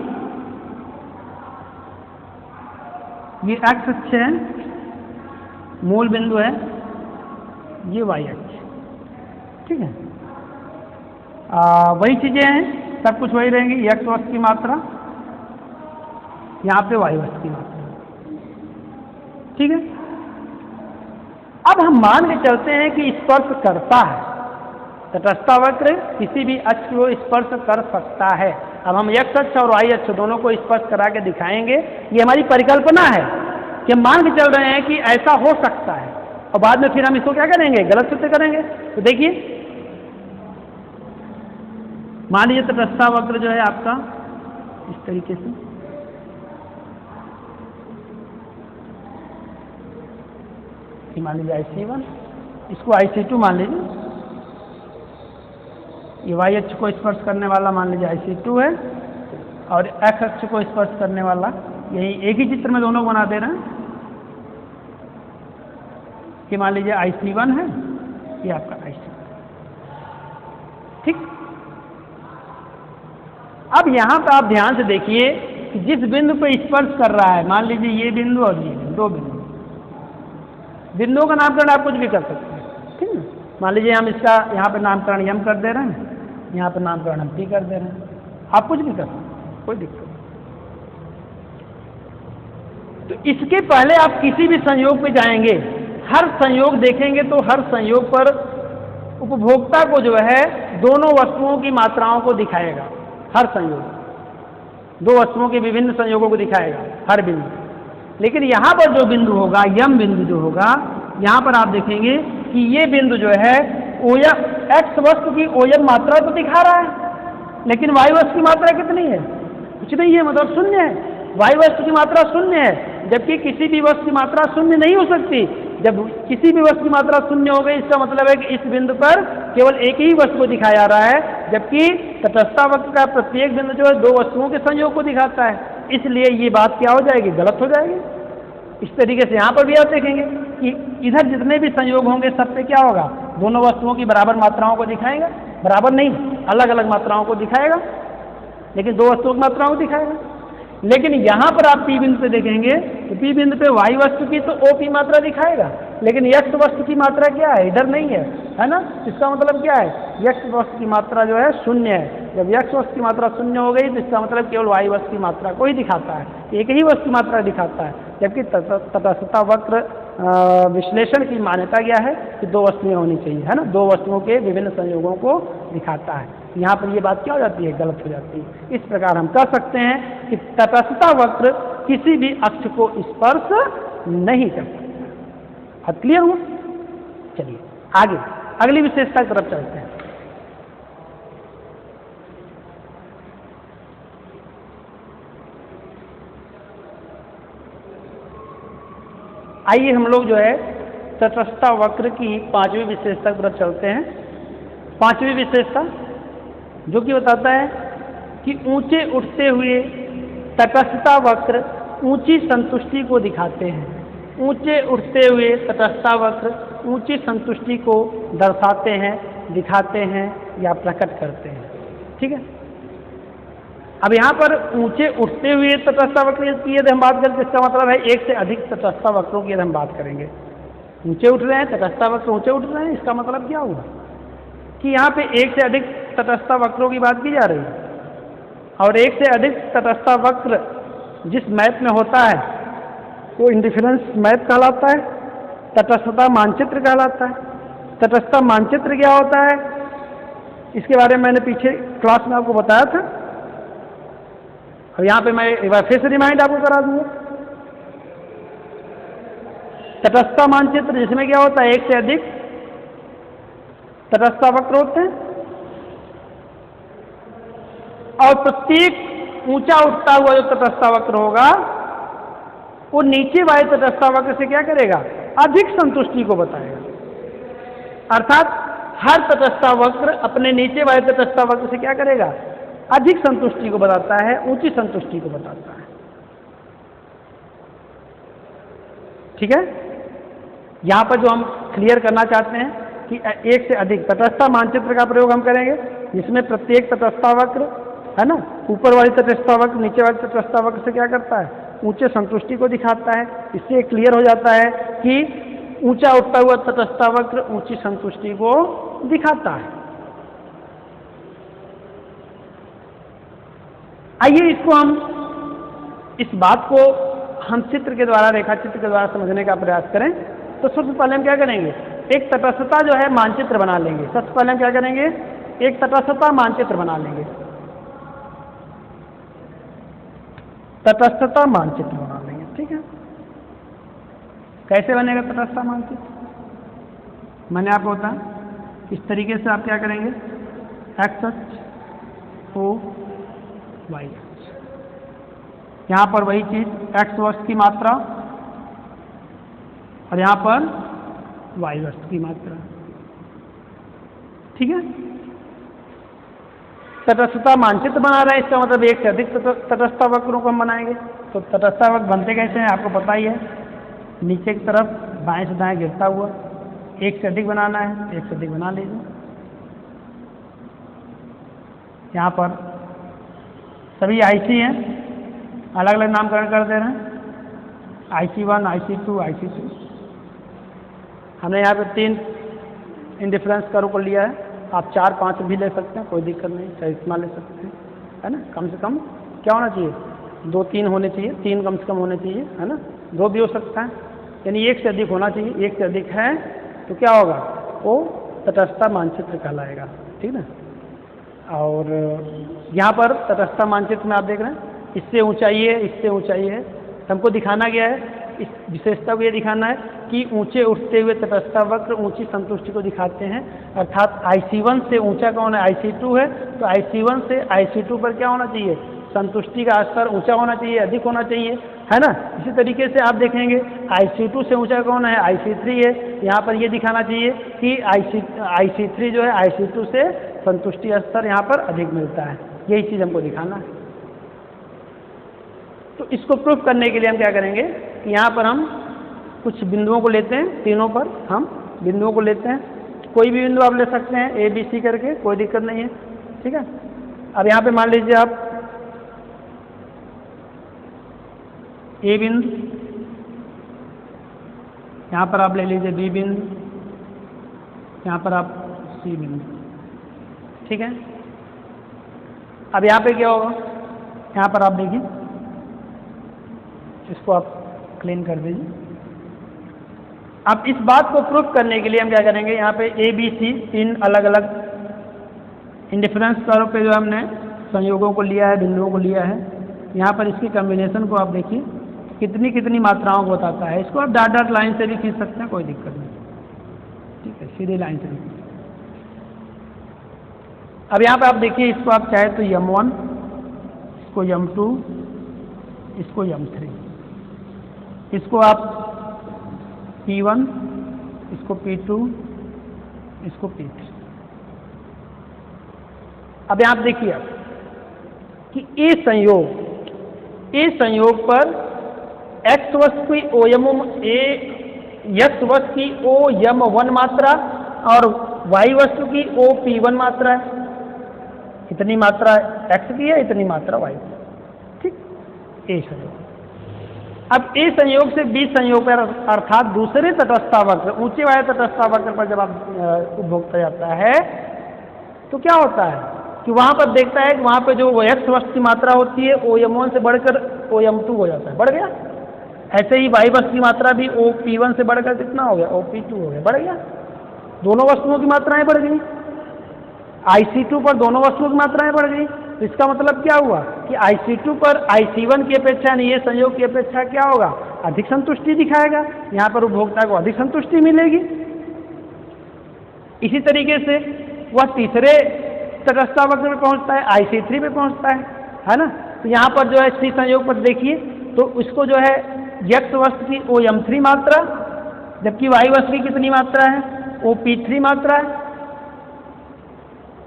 ये एक्स अक्ष है, मूल बिंदु है, ये वाई अक्ष। ठीक है, वही चीजें हैं, सब कुछ वही रहेंगी। एक्स वस्तु की मात्रा, यहाँ पे वाई वस्तु की मात्रा। ठीक है, अब हम मान के चलते हैं कि स्पर्श करता है, तटस्थता वक्र किसी भी अक्ष को स्पर्श कर सकता है। अब हम एक्स अक्ष और वाई अक्ष दोनों को स्पर्श करा के दिखाएंगे। ये हमारी परिकल्पना है कि हम मान के चल रहे हैं कि ऐसा हो सकता है, और बाद में फिर हम इसको क्या करेंगे? गलत सिद्ध करेंगे। तो देखिए, मान लीजिए तटस्थता वक्र जो है आपका इस तरीके से, मान लीजिए IC1, इसको IC2 मान लीजिए। ये वाई अक्ष को स्पर्श करने वाला मान लीजिए IC2 है, और एक्स अक्ष को स्पर्श करने वाला, यही एक ही चित्र में दोनों बना दे रहे हैं कि मान लीजिए IC1 है, ये आपका IC2। ठीक, अब यहां पर आप ध्यान से देखिए कि जिस बिंदु पर स्पर्श कर रहा है, मान लीजिए ये बिंदु और ये बिंदु, दो बिंदु, बिंदुओं का नामकरण आप कुछ भी कर सकते हैं। ठीक है, मान लीजिए हम इसका यहाँ पर नामकरण यम कर दे रहे हैं, यहाँ पर नामकरण हम टी कर दे रहे हैं, आप कुछ भी कर सकते हैं, कोई दिक्कत नहीं। तो इसके पहले आप किसी भी संयोग पे जाएंगे, हर संयोग देखेंगे तो हर संयोग पर उपभोक्ता को जो है दोनों वस्तुओं की मात्राओं को दिखाएगा। हर संयोग दो वस्तुओं के विभिन्न संयोगों को दिखाएगा हर बिंदु। लेकिन यहाँ पर जो बिंदु होगा, यम बिंदु जो होगा, यहाँ पर आप देखेंगे कि ये बिंदु जो है ओयम एक्स वस्तु की ओयम मात्रा तो दिखा रहा है, लेकिन वाई वस्तु की मात्रा कितनी है? कुछ नहीं है, मतलब शून्य है। वाई वस्तु की मात्रा शून्य है, जबकि किसी भी वस्तु की मात्रा शून्य नहीं हो सकती। जब किसी भी वस्तु की मात्रा शून्य हो गई, इसका मतलब है कि इस बिंदु पर केवल एक ही वस्तु को दिखाया जा रहा है, जबकि तटस्थता वक्र का प्रत्येक बिंदु जो है दो वस्तुओं के संयोग को दिखाता है। इसलिए ये बात क्या हो जाएगी? गलत हो जाएगी। इस तरीके से यहाँ पर भी आप देखेंगे कि इधर जितने भी संयोग होंगे सब पे क्या होगा? दोनों वस्तुओं की बराबर मात्राओं को दिखाएगा, बराबर नहीं, अलग अलग मात्राओं को दिखाएगा, लेकिन दो वस्तुओं की मात्राओं को दिखाएगा। लेकिन यहाँ पर आप पी बिंदु पे देखेंगे तो पी बिंदु पे वाई वस्तु की तो ओ पी मात्रा दिखाएगा, लेकिन यक्ष वस्तु की मात्रा क्या है? इधर नहीं है ना। इसका मतलब क्या है? यक्ष वस्तु की मात्रा जो है शून्य है। जब यक्ष वस्तु की मात्रा शून्य हो गई तो इसका मतलब केवल वाई वस्तु की मात्रा को ही दिखाता है, एक ही वस्तु की मात्रा दिखाता है। जबकि तटस्थता वक्र विश्लेषण की मान्यता क्या है कि दो वस्तुएं होनी चाहिए, है ना, दो वस्तुओं के विभिन्न संयोगों को दिखाता है। यहाँ पर ये बात क्या हो जाती है? गलत हो जाती है। इस प्रकार हम कह सकते हैं कि तटस्थता वक्र किसी भी अक्ष को स्पर्श नहीं कर सकता। अब क्लियर हुआ? चलिए आगे अगली विशेषता की तरफ चलते हैं। आइए हम लोग जो है तटस्थता वक्र की पांचवी विशेषता की तरफ चलते हैं। पांचवी विशेषता जो कि बताता है कि ऊंचे उठते हुए तटस्थता वक्र ऊंची संतुष्टि को दिखाते हैं। ऊंचे उठते हुए तटस्थता वक्र ऊंची संतुष्टि को दर्शाते हैं, दिखाते हैं या प्रकट करते हैं। ठीक है। अब यहाँ पर ऊंचे उठते हुए तटस्थता वक्र की यदि हम बात करें तो इसका मतलब है एक से अधिक तटस्थता वक्रों की यदि हम बात करेंगे। ऊंचे उठ रहे हैं, तटस्थता वक्र ऊंचे उठ रहे हैं, इसका मतलब क्या हुआ कि यहाँ पे एक से अधिक तटस्थता वक्रों की बात की जा रही है। और एक से अधिक तटस्थता वक्र जिस मैप में होता है वो इंडिफरेंस मैप कहलाता है, तटस्थता मानचित्र कहलाता है। तटस्थता मानचित्र क्या होता है इसके बारे में मैंने पीछे क्लास में आपको बताया था। अब यहाँ पे मैं एक बार फिर से रिमाइंड आपको करा दूंगा। तटस्थता मानचित्र जिसमें क्या होता है एक से अधिक तटस्थता वक्र होते हैं और प्रत्येक ऊंचा उठता हुआ जो तटस्थता वक्र होगा वो नीचे वाले तटस्थता वक्र से क्या करेगा, अधिक संतुष्टि को बताएगा। अर्थात हर तटस्थता वक्र अपने नीचे वाले तटस्थता वक्र से क्या करेगा, अधिक संतुष्टि को बताता है, ऊंची संतुष्टि को बताता है। ठीक है। यहां पर जो हम क्लियर करना चाहते हैं कि एक से अधिक तटस्थता मानचित्र का प्रयोग हम करेंगे जिसमें प्रत्येक तटस्थता वक्र है ना, ऊपर वाली तटस्थता वक्र नीचे वाली तटस्थता वक्र से क्या करता है, ऊंचे संतुष्टि को दिखाता है। इससे क्लियर हो जाता है कि ऊंचा उठता हुआ तटस्थता वक्र ऊंची संतुष्टि को दिखाता है। आइए इसको हम इस बात को हम चित्र के द्वारा, रेखा चित्र के द्वारा समझने का प्रयास करें। तो सबसे पहले हम क्या करेंगे, एक तटस्थता जो है मानचित्र बना लेंगे। सबसे पहले हम क्या करेंगे, एक तटस्थता मानचित्र बना लेंगे। तटस्थता मानचित्र बना लेंगे। ठीक है। कैसे बनेगा तटस्थता मानचित्र, मैंने आपको बताया इस तरीके से आप क्या करेंगे, एक्स अक्ष ओ वाई अक्ष, यहां पर वही चीज एक्स वर्ष की मात्रा और यहां पर वाई वर्ष की मात्रा। ठीक है। तटस्थता मानचित्र बना रहे हैं, इसका मतलब एक से अधिक तटस्थता वक्रों को हम बनाएंगे। तो तटस्थता वक्र बनते कैसे हैं आपको पता ही है, नीचे की तरफ बाएं से दाएं गिरता हुआ। एक से अधिक बनाना है, एक से अधिक बना लीजिए। यहाँ पर सभी आईसी हैं, अलग अलग नामकरण कर दे रहे हैं, IC1 IC2 IC3। हमने यहाँ पे 3 इंडिफरेंस कर्व को लिया है, आप 4 5 भी ले सकते हैं, कोई दिक्कत नहीं, चाहे इतना ले सकते हैं, है ना। कम से कम क्या होना चाहिए, 2 3 होने चाहिए, 3 कम से कम होने चाहिए, है ना। 2 भी हो सकता है, यानी एक से अधिक होना चाहिए। एक से अधिक है तो क्या होगा, वो तटस्थता मानचित्र कहलाएगा। ठीक ना। और यहाँ पर तटस्थता मानचित्र में आप देख रहे हैं इससे ऊंचाई है, इससे ऊंचाई है। हमको दिखाना गया है, इस विशेषता को ये दिखाना है कि ऊंचे उठते हुए तटस्थता वक्र ऊंची संतुष्टि को दिखाते हैं। अर्थात IC1 से ऊंचा कौन है, IC2 है। तो IC1 से IC2 पर क्या होना चाहिए, संतुष्टि का स्तर ऊंचा होना चाहिए, अधिक होना चाहिए, है ना। इसी तरीके से आप देखेंगे IC2 से ऊंचा कौन है, IC3 है। यहाँ पर ये दिखाना चाहिए कि IC3 जो है IC2 से संतुष्टि स्तर यहाँ पर अधिक मिलता है। यही चीज़ हमको दिखाना है। तो इसको प्रूफ करने के लिए हम क्या करेंगे कि यहाँ पर हम कुछ बिंदुओं को लेते हैं, तीनों पर हम बिंदुओं को लेते हैं। कोई भी बिंदु आप ले सकते हैं ABC करके, कोई दिक्कत नहीं है। ठीक है। अब यहाँ पे मान लीजिए आप A बिंदु, यहाँ पर आप ले लीजिए B बिंदु, यहाँ पर आप C बिंदु। ठीक है। अब यहाँ पे क्या होगा, यहाँ पर आप देखिए, इसको आप क्लीन कर दीजिए। अब इस बात को प्रूफ करने के लिए हम क्या करेंगे, यहाँ पे ABC 3 अलग अलग इंडिफरेंस कर्व पे जो हमने संयोगों को लिया है, बिंदुओं को लिया है, यहाँ पर इसकी कॉम्बिनेशन को आप देखिए कितनी कितनी मात्राओं को बताता है। इसको आप डॉट डॉट लाइन से भी खींच सकते हैं, कोई दिक्कत नहीं। ठीक है, सीधी लाइन से भी। अब यहाँ पे आप देखिए, इसको आप चाहे तो M1, इसको M2, इसको M3, इसको आप P1, इसको P2, इसको P3। अब यहाँ आप देखिए आप कि ये संयोग ए संयोग पर एक्स वस्तु की एक्स वस्तु की OM1 मात्रा और वाई वस्तु की OP1 मात्रा है। इतनी मात्रा एक्स की है, इतनी मात्रा वाई की, ठीक। ए संयोग। अब ए संयोग से बी संयोग पर अर्थात दूसरे तटस्थता वक्र, ऊंचे वाले तटस्थता वक्र पर जब आप उपभोक्ता जाता है तो क्या होता है कि वहां पर देखता है कि वहां पर जो एक्स वस्तु की मात्रा होती है OM1 से बढ़कर OM2 हो जाता है, बढ़ गया। ऐसे ही वाई वस्तु की मात्रा भी OP1 से बढ़कर कितना हो गया, OP2 हो गया, बढ़ गया। दोनों वस्तुओं की मात्राएं बढ़ गई। IC2 पर दोनों वस्तुओं की मात्राएं बढ़ गई। तो इसका मतलब क्या हुआ कि IC2 पर IC1 की अपेक्षा नहीं, ये संयोग की अपेक्षा क्या होगा, अधिक संतुष्टि दिखाएगा। यहाँ पर उपभोक्ता को अधिक संतुष्टि मिलेगी। इसी तरीके से वह तीसरे तटस्थता वक्र में पहुंचता है, IC3 पे पहुंचता है ना। तो यहाँ पर जो है सी संयोग पर देखिए तो इसको जो है एक्स वस्तु की OM3 मात्रा, जबकि वाई वस्तु की कितनी मात्रा है, OP3 मात्रा है,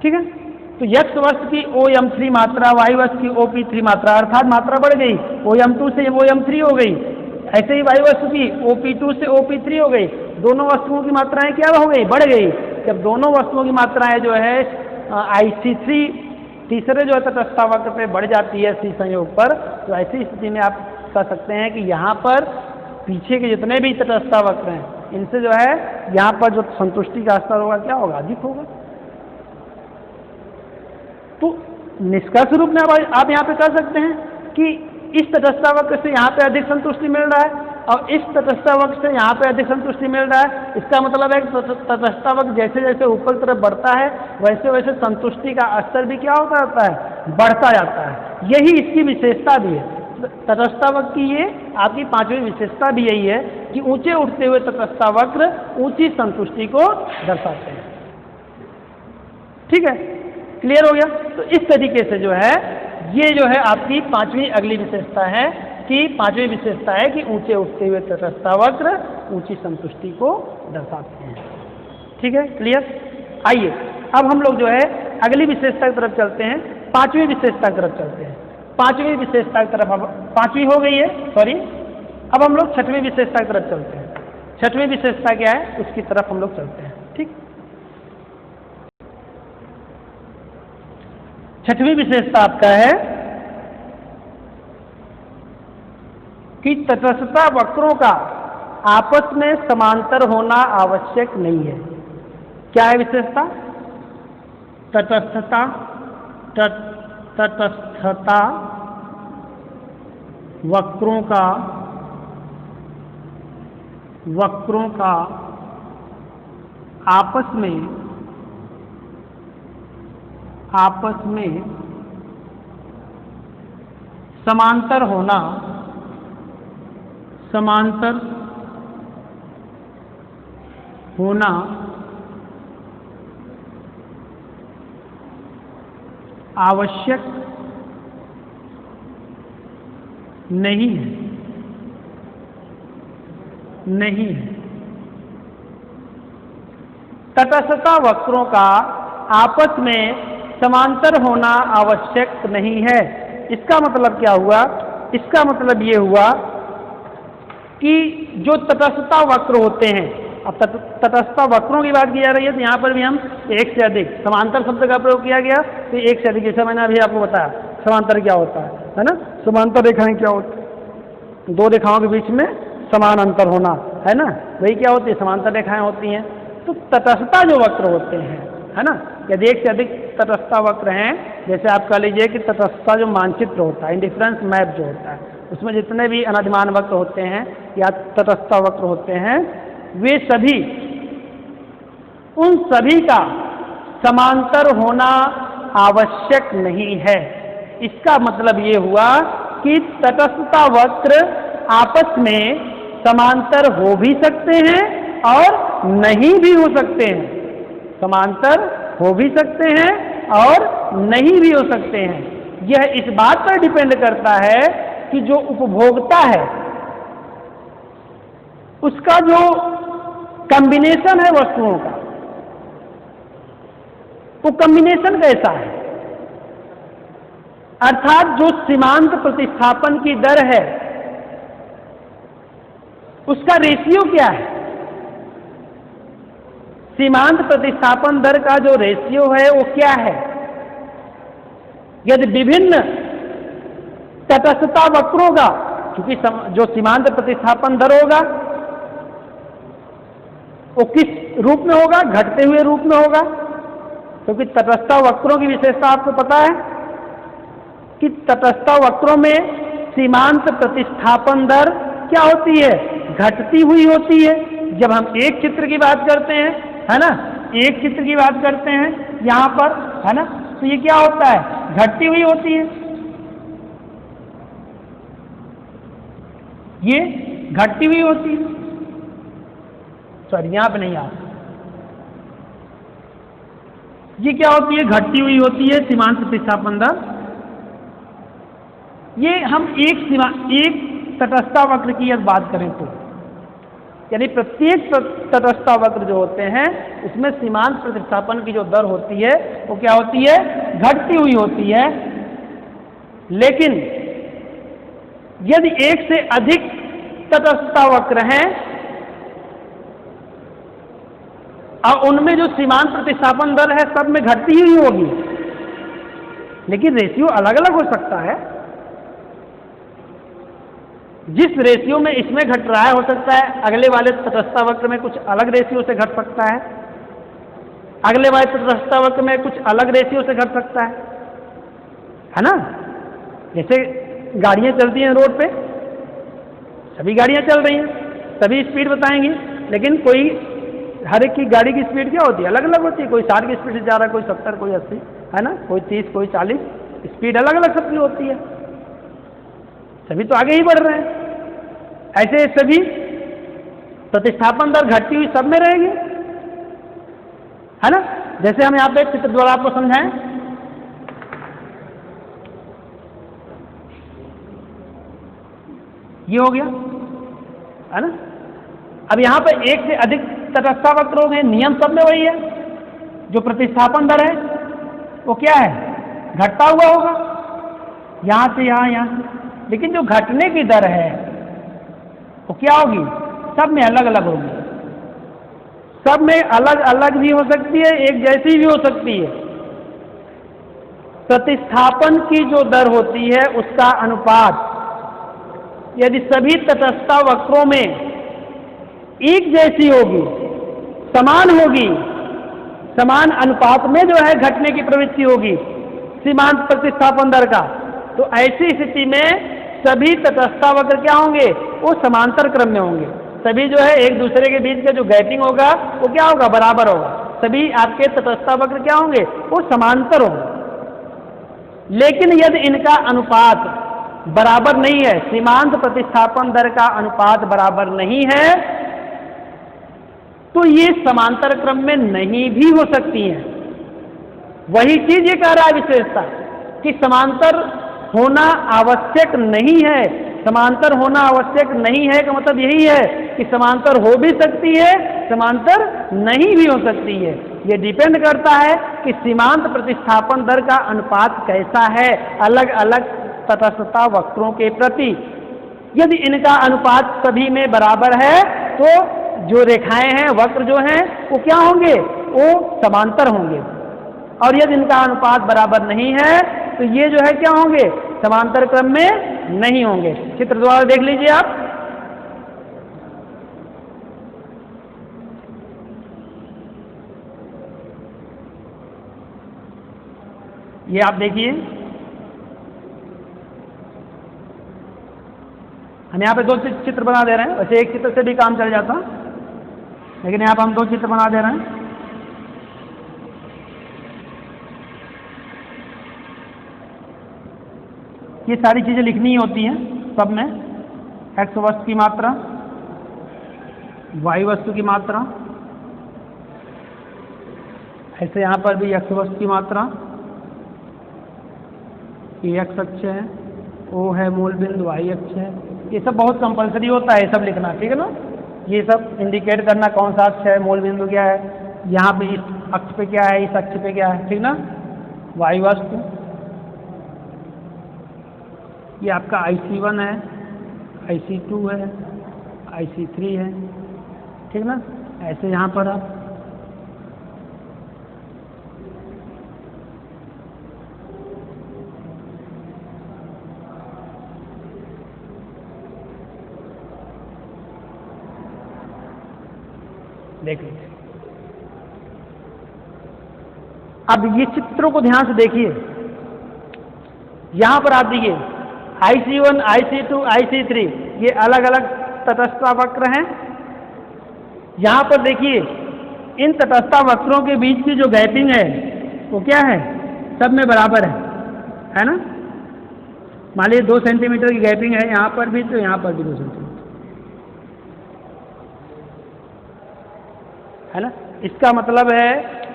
ठीक है। तो एक्स वस्तु की OM3 मात्रा, वाई वस्तु की OP3 मात्रा, अर्थात मात्रा बढ़ गई, OM2 से OM3 हो गई। ऐसे ही वाई वस्तु की OP2 से OP3 हो गई। दोनों वस्तुओं की मात्राएं क्या हो गई, बढ़ गई। जब दोनों वस्तुओं की मात्राएं जो है IC3 तीसरे जो है तटस्थता वक्र पे बढ़ जाती है सी संयोग पर, तो ऐसी स्थिति में आप कह सकते हैं कि यहाँ पर पीछे के जितने भी तटस्थता वक्र हैं इनसे जो है यहाँ पर जो संतुष्टि का स्तर होगा क्या होगा, अधिक होगा। तो निष्कर्ष रूप में आप यहाँ पे कह सकते हैं कि इस तटस्थता वक्र से यहाँ पे अधिक संतुष्टि मिल रहा है और इस तटस्थता वक्र से यहाँ पे अधिक संतुष्टि मिल रहा है। इसका मतलब है कि तटस्थता वक्र जैसे जैसे ऊपर की तरफ बढ़ता है वैसे वैसे संतुष्टि का स्तर भी क्या होता जाता है, बढ़ता जाता है। यही इसकी विशेषता भी है। तटस्थता वक्र की ये आपकी पांचवी विशेषता भी यही है कि ऊंचे उठते हुए तटस्थता वक्र ऊंची संतुष्टि को दर्शाते हैं, ठीक है। क्लियर हो गया। तो इस तरीके से जो है ये जो है आपकी पांचवी अगली विशेषता है कि पांचवी विशेषता है कि ऊंचे उठते हुए तटस्थता वक्र ऊंची संतुष्टि को दर्शाते हैं, ठीक है। क्लियर। आइए अब हम लोग जो है अगली विशेषता की तरफ चलते हैं, पांचवी विशेषता की तरफ चलते हैं। पांचवी विशेषता की तरफ, अब पांचवी हो गई है, सॉरी, अब हम लोग छठवीं विशेषता की तरफ चलते हैं। छठवीं विशेषता क्या है उसकी तरफ हम लोग चलते हैं, ठीक। छठवीं विशेषता आपका है कि तटस्थता वक्रों का आपस में समांतर होना आवश्यक नहीं है। क्या है विशेषता? तटस्थता वक्रों का आपस में समांतर होना आवश्यक नहीं है। तटस्थता वक्रों का आपस में समांतर होना आवश्यक नहीं है। इसका मतलब क्या हुआ? इसका मतलब ये हुआ कि जो तटस्थता वक्र होते हैं, अब तटस्थता वक्रों की बात की जा रही है तो यहाँ पर भी हम एक से अधिक, समांतर शब्द का प्रयोग किया गया तो एक से अधिक, जैसा मैंने अभी आपको बताया समांतर क्या होता है ना। समांतर रेखाएं क्या होती है? दो रेखाओं के बीच में समान अंतर होना, है ना, वही क्या होती है, समांतर रेखाएं होती हैं। तो तटस्थता जो वक्र होते हैं, है ना, यदि एक से अधिक तटस्थता वक्र हैं, जैसे आप कह लीजिए कि तटस्थता जो मानचित्र होता है, इंडिफरेंस मैप जो होता है, उसमें जितने भी अनधिमान वक्र होते हैं या तटस्थता वक्र होते हैं, वे सभी, उन सभी का समांतर होना आवश्यक नहीं है। इसका मतलब ये हुआ कि तटस्थता वक्र आपस में समांतर हो भी सकते हैं और नहीं भी हो सकते हैं। समांतर हो भी सकते हैं और नहीं भी हो सकते हैं। यह इस बात पर डिपेंड करता है कि जो उपभोक्ता है उसका जो कॉम्बिनेशन है वस्तुओं का, वो कॉम्बिनेशन कैसा है। अर्थात जो सीमांत प्रतिस्थापन की दर है उसका रेशियो क्या है? सीमांत प्रतिस्थापन दर का जो रेशियो है वो क्या है? यदि विभिन्न तटस्थता वक्रों का, क्योंकि जो सीमांत प्रतिस्थापन दर होगा वो किस रूप में होगा? घटते हुए रूप में होगा, क्योंकि तटस्थता वक्रों की विशेषता आपको पता है कि तटस्थता वक्रों में सीमांत प्रतिस्थापन दर क्या होती है? घटती हुई होती है। जब हम एक चित्र की बात करते हैं, है ना, एक चित्र की बात करते हैं यहां पर, है ना, तो ये क्या होता है? घटती हुई होती है, ये घटती हुई होती है। सॉरी, यहां पे नहीं, आप ये क्या होती है? घटती हुई होती है सीमांत प्रतिस्थापन दर। ये हम एक तटस्थता वक्र की यदि बात करें तो, यानी प्रत्येक तटस्थता वक्र जो होते हैं उसमें सीमांत प्रतिस्थापन की जो दर होती है वो क्या होती है? घटती हुई होती है। लेकिन यदि एक से अधिक तटस्थता वक्र हैं और उनमें जो सीमांत प्रतिस्थापन दर है सब में घटती हुई होगी, लेकिन रेशियो अलग अलग हो सकता है। जिस रेशियो में इसमें घट रहा है, हो सकता है अगले वाले तटस्थता वक्र में कुछ अलग रेशियो से घट सकता है, अगले वाले तटस्थता वक्र में कुछ अलग रेशियो से घट सकता है ना। जैसे गाड़ियां चलती हैं रोड पे, सभी गाड़ियां चल रही हैं, सभी स्पीड बताएंगी, लेकिन कोई, हर एक की गाड़ी की स्पीड क्या होती है? अलग अलग होती है। कोई 60 की स्पीड से जा रहा है, कोई 70, कोई 80, है ना, कोई 30, कोई 40, स्पीड अलग अलग सबकी होती है, सभी तो आगे ही बढ़ रहे हैं। ऐसे सभी प्रतिस्थापन दर घटती हुई सब में रहेगी, है ना। जैसे हम यहाँ पे चित्र द्वारा आपको समझाएं, ये हो गया, है ना। अब यहाँ पे एक से अधिक तटस्थता वक्र हो गए, नियम सब में वही है। जो प्रतिस्थापन दर है वो क्या है? घटता हुआ होगा, यहां से यहां, यहां से। लेकिन जो घटने की दर है वो क्या होगी? सब में अलग अलग होगी, सब में अलग अलग भी हो सकती है, एक जैसी भी हो सकती है। प्रतिस्थापन की जो दर होती है उसका अनुपात यदि सभी तटस्थता वक्रों में एक जैसी होगी, समान होगी, समान अनुपात में जो है घटने की प्रवृत्ति होगी सीमांत प्रतिस्थापन दर का, तो ऐसी स्थिति में सभी तटस्थता वक्र क्या होंगे? वो समांतर क्रम में होंगे। सभी जो है एक दूसरे के बीच का जो गैपिंग होगा वो क्या होगा? बराबर होगा। सभी आपके तटस्थता वक्र क्या होंगे? वो समांतर होंगे। लेकिन यदि इनका अनुपात बराबर नहीं है, सीमांत प्रतिस्थापन दर का अनुपात बराबर नहीं है, तो ये समांतर क्रम में नहीं भी हो सकती हैं। वही चीज ये कह रहा है विशेषता, कि समांतर होना आवश्यक नहीं है। समांतर होना आवश्यक नहीं है का मतलब यही है कि समांतर हो भी सकती है, समांतर नहीं भी हो सकती है। ये डिपेंड करता है कि सीमांत प्रतिस्थापन दर का अनुपात कैसा है अलग अलग तटस्थता वक्रों के प्रति। यदि इनका अनुपात सभी में बराबर है तो जो रेखाएं हैं, वक्र जो हैं, वो क्या होंगे? वो समांतर होंगे। और यदि इनका अनुपात बराबर नहीं है तो ये जो है क्या होंगे? समांतर क्रम में नहीं होंगे। चित्र द्वारा देख लीजिए आप। ये आप देखिए, हम यहाँ पे दो चित्र बना दे रहे हैं। वैसे एक चित्र से भी काम चल जाता, लेकिन यहाँ पर हम दो चित्र बना दे रहे हैं। ये सारी चीजें लिखनी ही होती हैं सब में। एक्स वस्तु की मात्रा, वाई वस्तु की मात्रा, ऐसे यहाँ पर भी एक्स वस्तु की मात्रा, ये एक्स अक्ष है, ओ है मूल बिंदु, वाई अक्ष है। ये सब बहुत कंपलसरी होता है, ये सब लिखना, ठीक है ना। ये सब इंडिकेट करना कौन सा अक्ष है, मूल बिंदु क्या है, यहाँ पे इस अक्ष पे क्या है, इस अक्ष पे क्या है, ठीक ना। वाई वस्तु, ये आपका IC1 है, IC2 है, IC3 है, ठीक ना। ऐसे यहाँ पर आप देख लीजिए। अब ये चित्रों को ध्यान से देखिए, यहां पर आप देखिए IC1, IC2, IC3 ये अलग अलग तटस्थता वक्र हैं। यहां पर देखिए इन तटस्थता वक्रों के बीच की जो गैपिंग है वो क्या है, सब में बराबर है ना। मान लीजिए 2 सेंटीमीटर की गैपिंग है यहां पर भी, तो यहां पर भी 2 सेंटीमीटर है ना। इसका मतलब है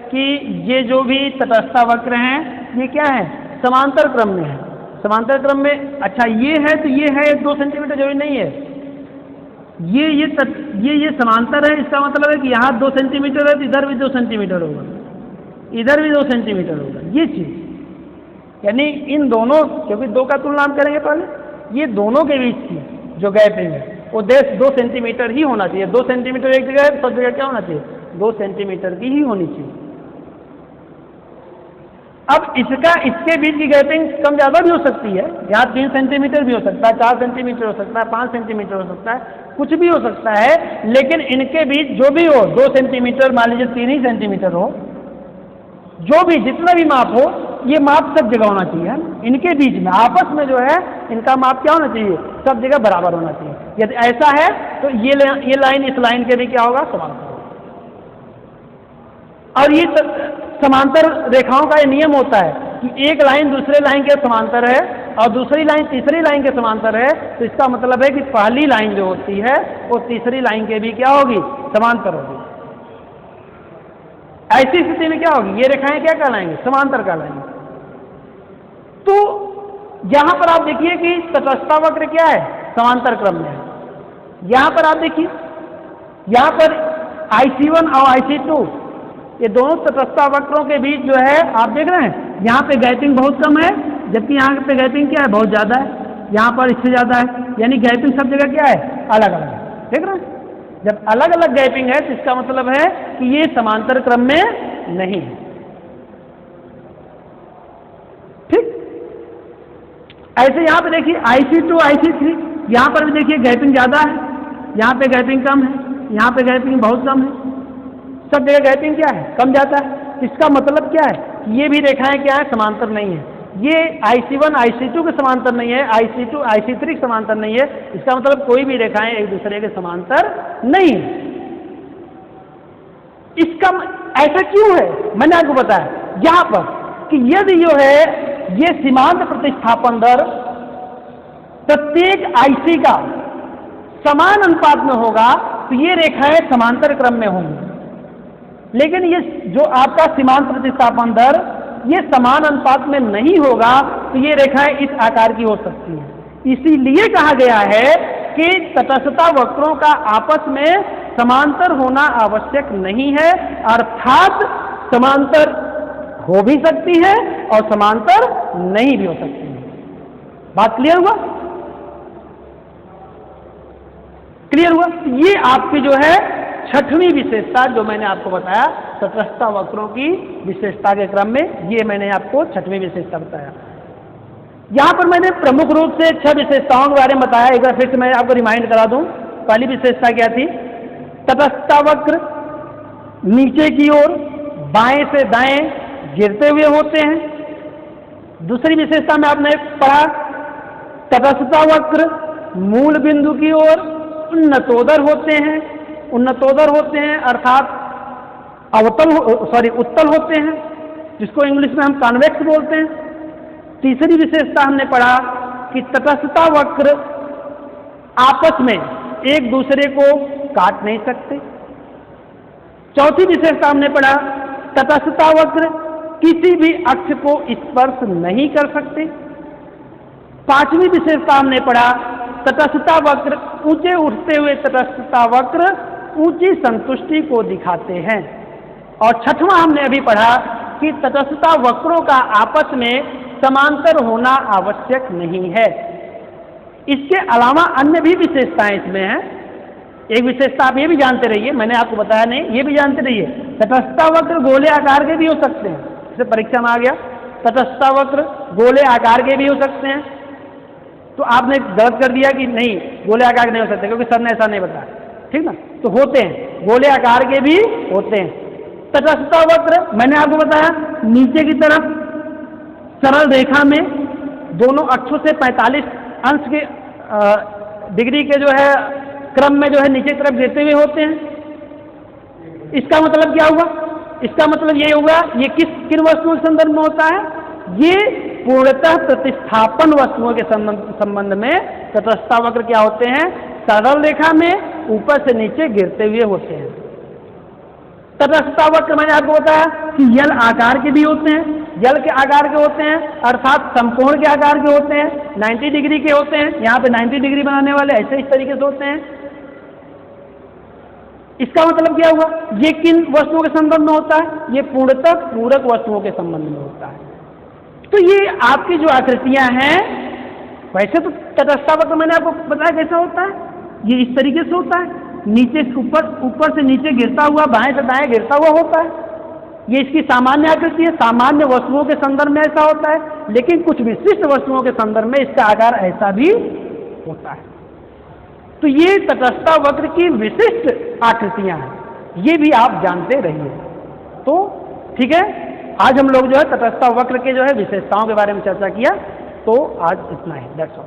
कि ये जो भी तटस्थता वक्र हैं ये क्या है, समांतर क्रम में है। समांतर क्रम में, अच्छा ये है तो ये है 2 सेंटीमीटर जरूरी नहीं है, ये समांतर है। इसका मतलब है कि यहाँ 2 सेंटीमीटर है तो इधर भी 2 सेंटीमीटर होगा, इधर भी 2 सेंटीमीटर होगा। ये चीज यानी इन दोनों, क्योंकि 2 का तुलना हम करेंगे पहले, ये दोनों के बीच की जो गैपिंग है वो 2 सेंटीमीटर ही होना चाहिए। 2 सेंटीमीटर एक जगह है, सब जगह क्या होना चाहिए, 2 सेंटीमीटर की ही होनी चाहिए। अब इसके बीच की गैपिंग कम ज़्यादा भी हो सकती है, यहाँ 3 सेंटीमीटर भी हो सकता है, 4 सेंटीमीटर हो सकता है, 5 सेंटीमीटर हो सकता है, कुछ भी हो सकता है। लेकिन इनके बीच जो भी हो, 2 सेंटीमीटर मान लीजिए, 3 ही सेंटीमीटर हो, जो भी जितना भी माप हो, ये माप सब जगह होना चाहिए। इनके बीच में आपस में जो है इनका माप क्या होना चाहिए, सब जगह बराबर होना चाहिए। यदि ऐसा है तो ये लाइन इस लाइन के भी क्या होगा, समांतर होगा। और ये समांतर रेखाओं का ये नियम होता है कि एक लाइन दूसरे लाइन के समांतर है और दूसरी लाइन तीसरी लाइन के समांतर है, तो इसका मतलब है कि पहली लाइन जो होती है वो तीसरी लाइन के भी क्या होगी, समांतर होगी। ऐसी स्थिति में क्या होगी, ये रेखाएं क्या कहलाएंगे, समांतर कहलाएंगे। तो यहां पर आप देखिए कि तटस्थता वक्र क्या है, समांतर क्रम में है। यहां पर आप देखिए, यहां पर IC1 और IC2 ये दोनों तटस्थता वक्रों के बीच जो है आप देख रहे हैं, यहाँ पे गैपिंग बहुत कम है, जबकि यहाँ पे गैपिंग क्या है, बहुत ज़्यादा है। यहाँ पर इससे ज़्यादा है, यानी गैपिंग सब जगह क्या है, अलग अलग है। देख रहे हैं, जब अलग अलग गैपिंग है तो इसका मतलब है कि ये समांतर क्रम में नहीं है। ठीक, ऐसे यहाँ पे देखिए IC2, IC3, यहाँ पर भी देखिए गैपिंग ज़्यादा है, यहाँ पे गैपिंग कम है, यहाँ पे गैपिंग बहुत कम है। सब जगह गैपिंग क्या है, कम जाता है। इसका मतलब क्या है, ये भी रेखाएं क्या है, समांतर नहीं है। ये IC1, IC2 के समांतर नहीं है, IC2, IC3 के समांतर नहीं है। इसका मतलब कोई भी रेखाएं एक दूसरे के समांतर नहीं है। इसका ऐसा क्यों है, मैंने आपको बताया यहां पर कि यदि जो है ये सीमांत प्रतिस्थापन दर प्रत्येक IC का समान अनुपात में होगा तो ये रेखाएं समांतर क्रम में होंगी। लेकिन ये जो आपका सीमांत प्रतिस्थापन दर ये समान अनुपात में नहीं होगा तो ये रेखाएं इस आकार की हो सकती हैं। इसीलिए कहा गया है कि तटस्थता वक्रों का आपस में समांतर होना आवश्यक नहीं है, अर्थात समांतर हो भी सकती है और समांतर नहीं भी हो सकती है। बात क्लियर हुआ? क्लियर हुआ? ये आपकी जो है छठवीं विशेषता जो मैंने आपको बताया तटस्थता वक्रों की विशेषता के क्रम में, ये मैंने आपको छठवीं विशेषता बताया। यहां पर मैंने प्रमुख रूप से 6 विशेषताओं के बारे में बताया। एक बार फिर से मैं आपको रिमाइंड करा दूं। पहली विशेषता क्या थी, तटस्थता वक्र नीचे की ओर बाएं से दाएं गिरते हुए होते हैं। दूसरी विशेषता में आपने पढ़ा तटस्थता वक्र मूल बिंदु की ओर उन्नतोदर होते हैं। उन्नतोदर होते हैं अर्थात उत्तल होते हैं, जिसको इंग्लिश में हम कॉन्वेक्स बोलते हैं। तीसरी विशेषता हमने पढ़ा कि तटस्थता वक्र आपस में एक दूसरे को काट नहीं सकते। चौथी विशेषता हमने पढ़ा तटस्थता वक्र किसी भी अक्ष को स्पर्श नहीं कर सकते। पांचवी विशेषता हमने पढ़ा तटस्थता वक्र ऊंचे उठते हुए तटस्थता वक्र ऊंची संतुष्टि को दिखाते हैं। और छठवां हमने अभी पढ़ा कि तटस्थता वक्रों का आपस में समांतर होना आवश्यक नहीं है। इसके अलावा अन्य भी विशेषताएं इसमें हैं। एक विशेषता आप ये भी जानते रहिए, मैंने आपको बताया नहीं, ये भी जानते रहिए, तटस्थ वक्र गोले आकार के भी हो सकते हैं। जैसे परीक्षा में आ गया तटस्थ वक्र गोले आकार के भी हो सकते हैं, तो आपने गलत कर दिया कि नहीं गोले आकार के नहीं हो सकते क्योंकि सर ने ऐसा नहीं बताया, ठीक ना। तो होते हैं, गोले आकार के भी होते हैं। तटस्थ वक्र मैंने आपको बताया नीचे की तरफ सरल रेखा में दोनों अक्षों से 45 अंश के डिग्री के जो है क्रम में जो है नीचे की तरफ गिरते हुए होते हैं। इसका मतलब क्या हुआ? इसका मतलब ये होगा, ये किन वस्तुओं के संदर्भ में होता है? ये पूर्णतः प्रतिस्थापन वस्तुओं के संबंध में तटस्थ वक्र क्या होते हैं? सरल रेखा में ऊपर से नीचे गिरते हुए होते हैं। तटस्थ वक्र मैंने आपको बताया कि यल आकार के भी होते हैं, जल के आकार के होते हैं, अर्थात समकोण के आकार के होते हैं, 90 डिग्री के होते हैं। यहाँ पे 90 डिग्री बनाने वाले ऐसे इस तरीके से होते हैं। इसका मतलब क्या हुआ? ये किन वस्तुओं के संबंध में होता है? ये पूर्णतः पूरक वस्तुओं के संबंध में होता है। तो ये आपकी जो आकृतियां हैं, वैसे तो तटस्थ वक्र मैंने आपको बताया कैसा होता है, ये इस तरीके से होता है, नीचे से ऊपर से नीचे गिरता हुआ, बाएं से दाएं गिरता हुआ होता है। ये इसकी सामान्य आकृति है, सामान्य वस्तुओं के संदर्भ में ऐसा होता है, लेकिन कुछ विशिष्ट वस्तुओं के संदर्भ में इसका आकार ऐसा भी होता है। तो ये तटस्थ वक्र की विशिष्ट आकृतियां हैं, ये भी आप जानते रहिए। तो ठीक है, आज हम लोग जो है तटस्थ वक्र के जो है विशेषताओं के बारे में चर्चा किया, तो आज इतना ही, दैट्स ऑल।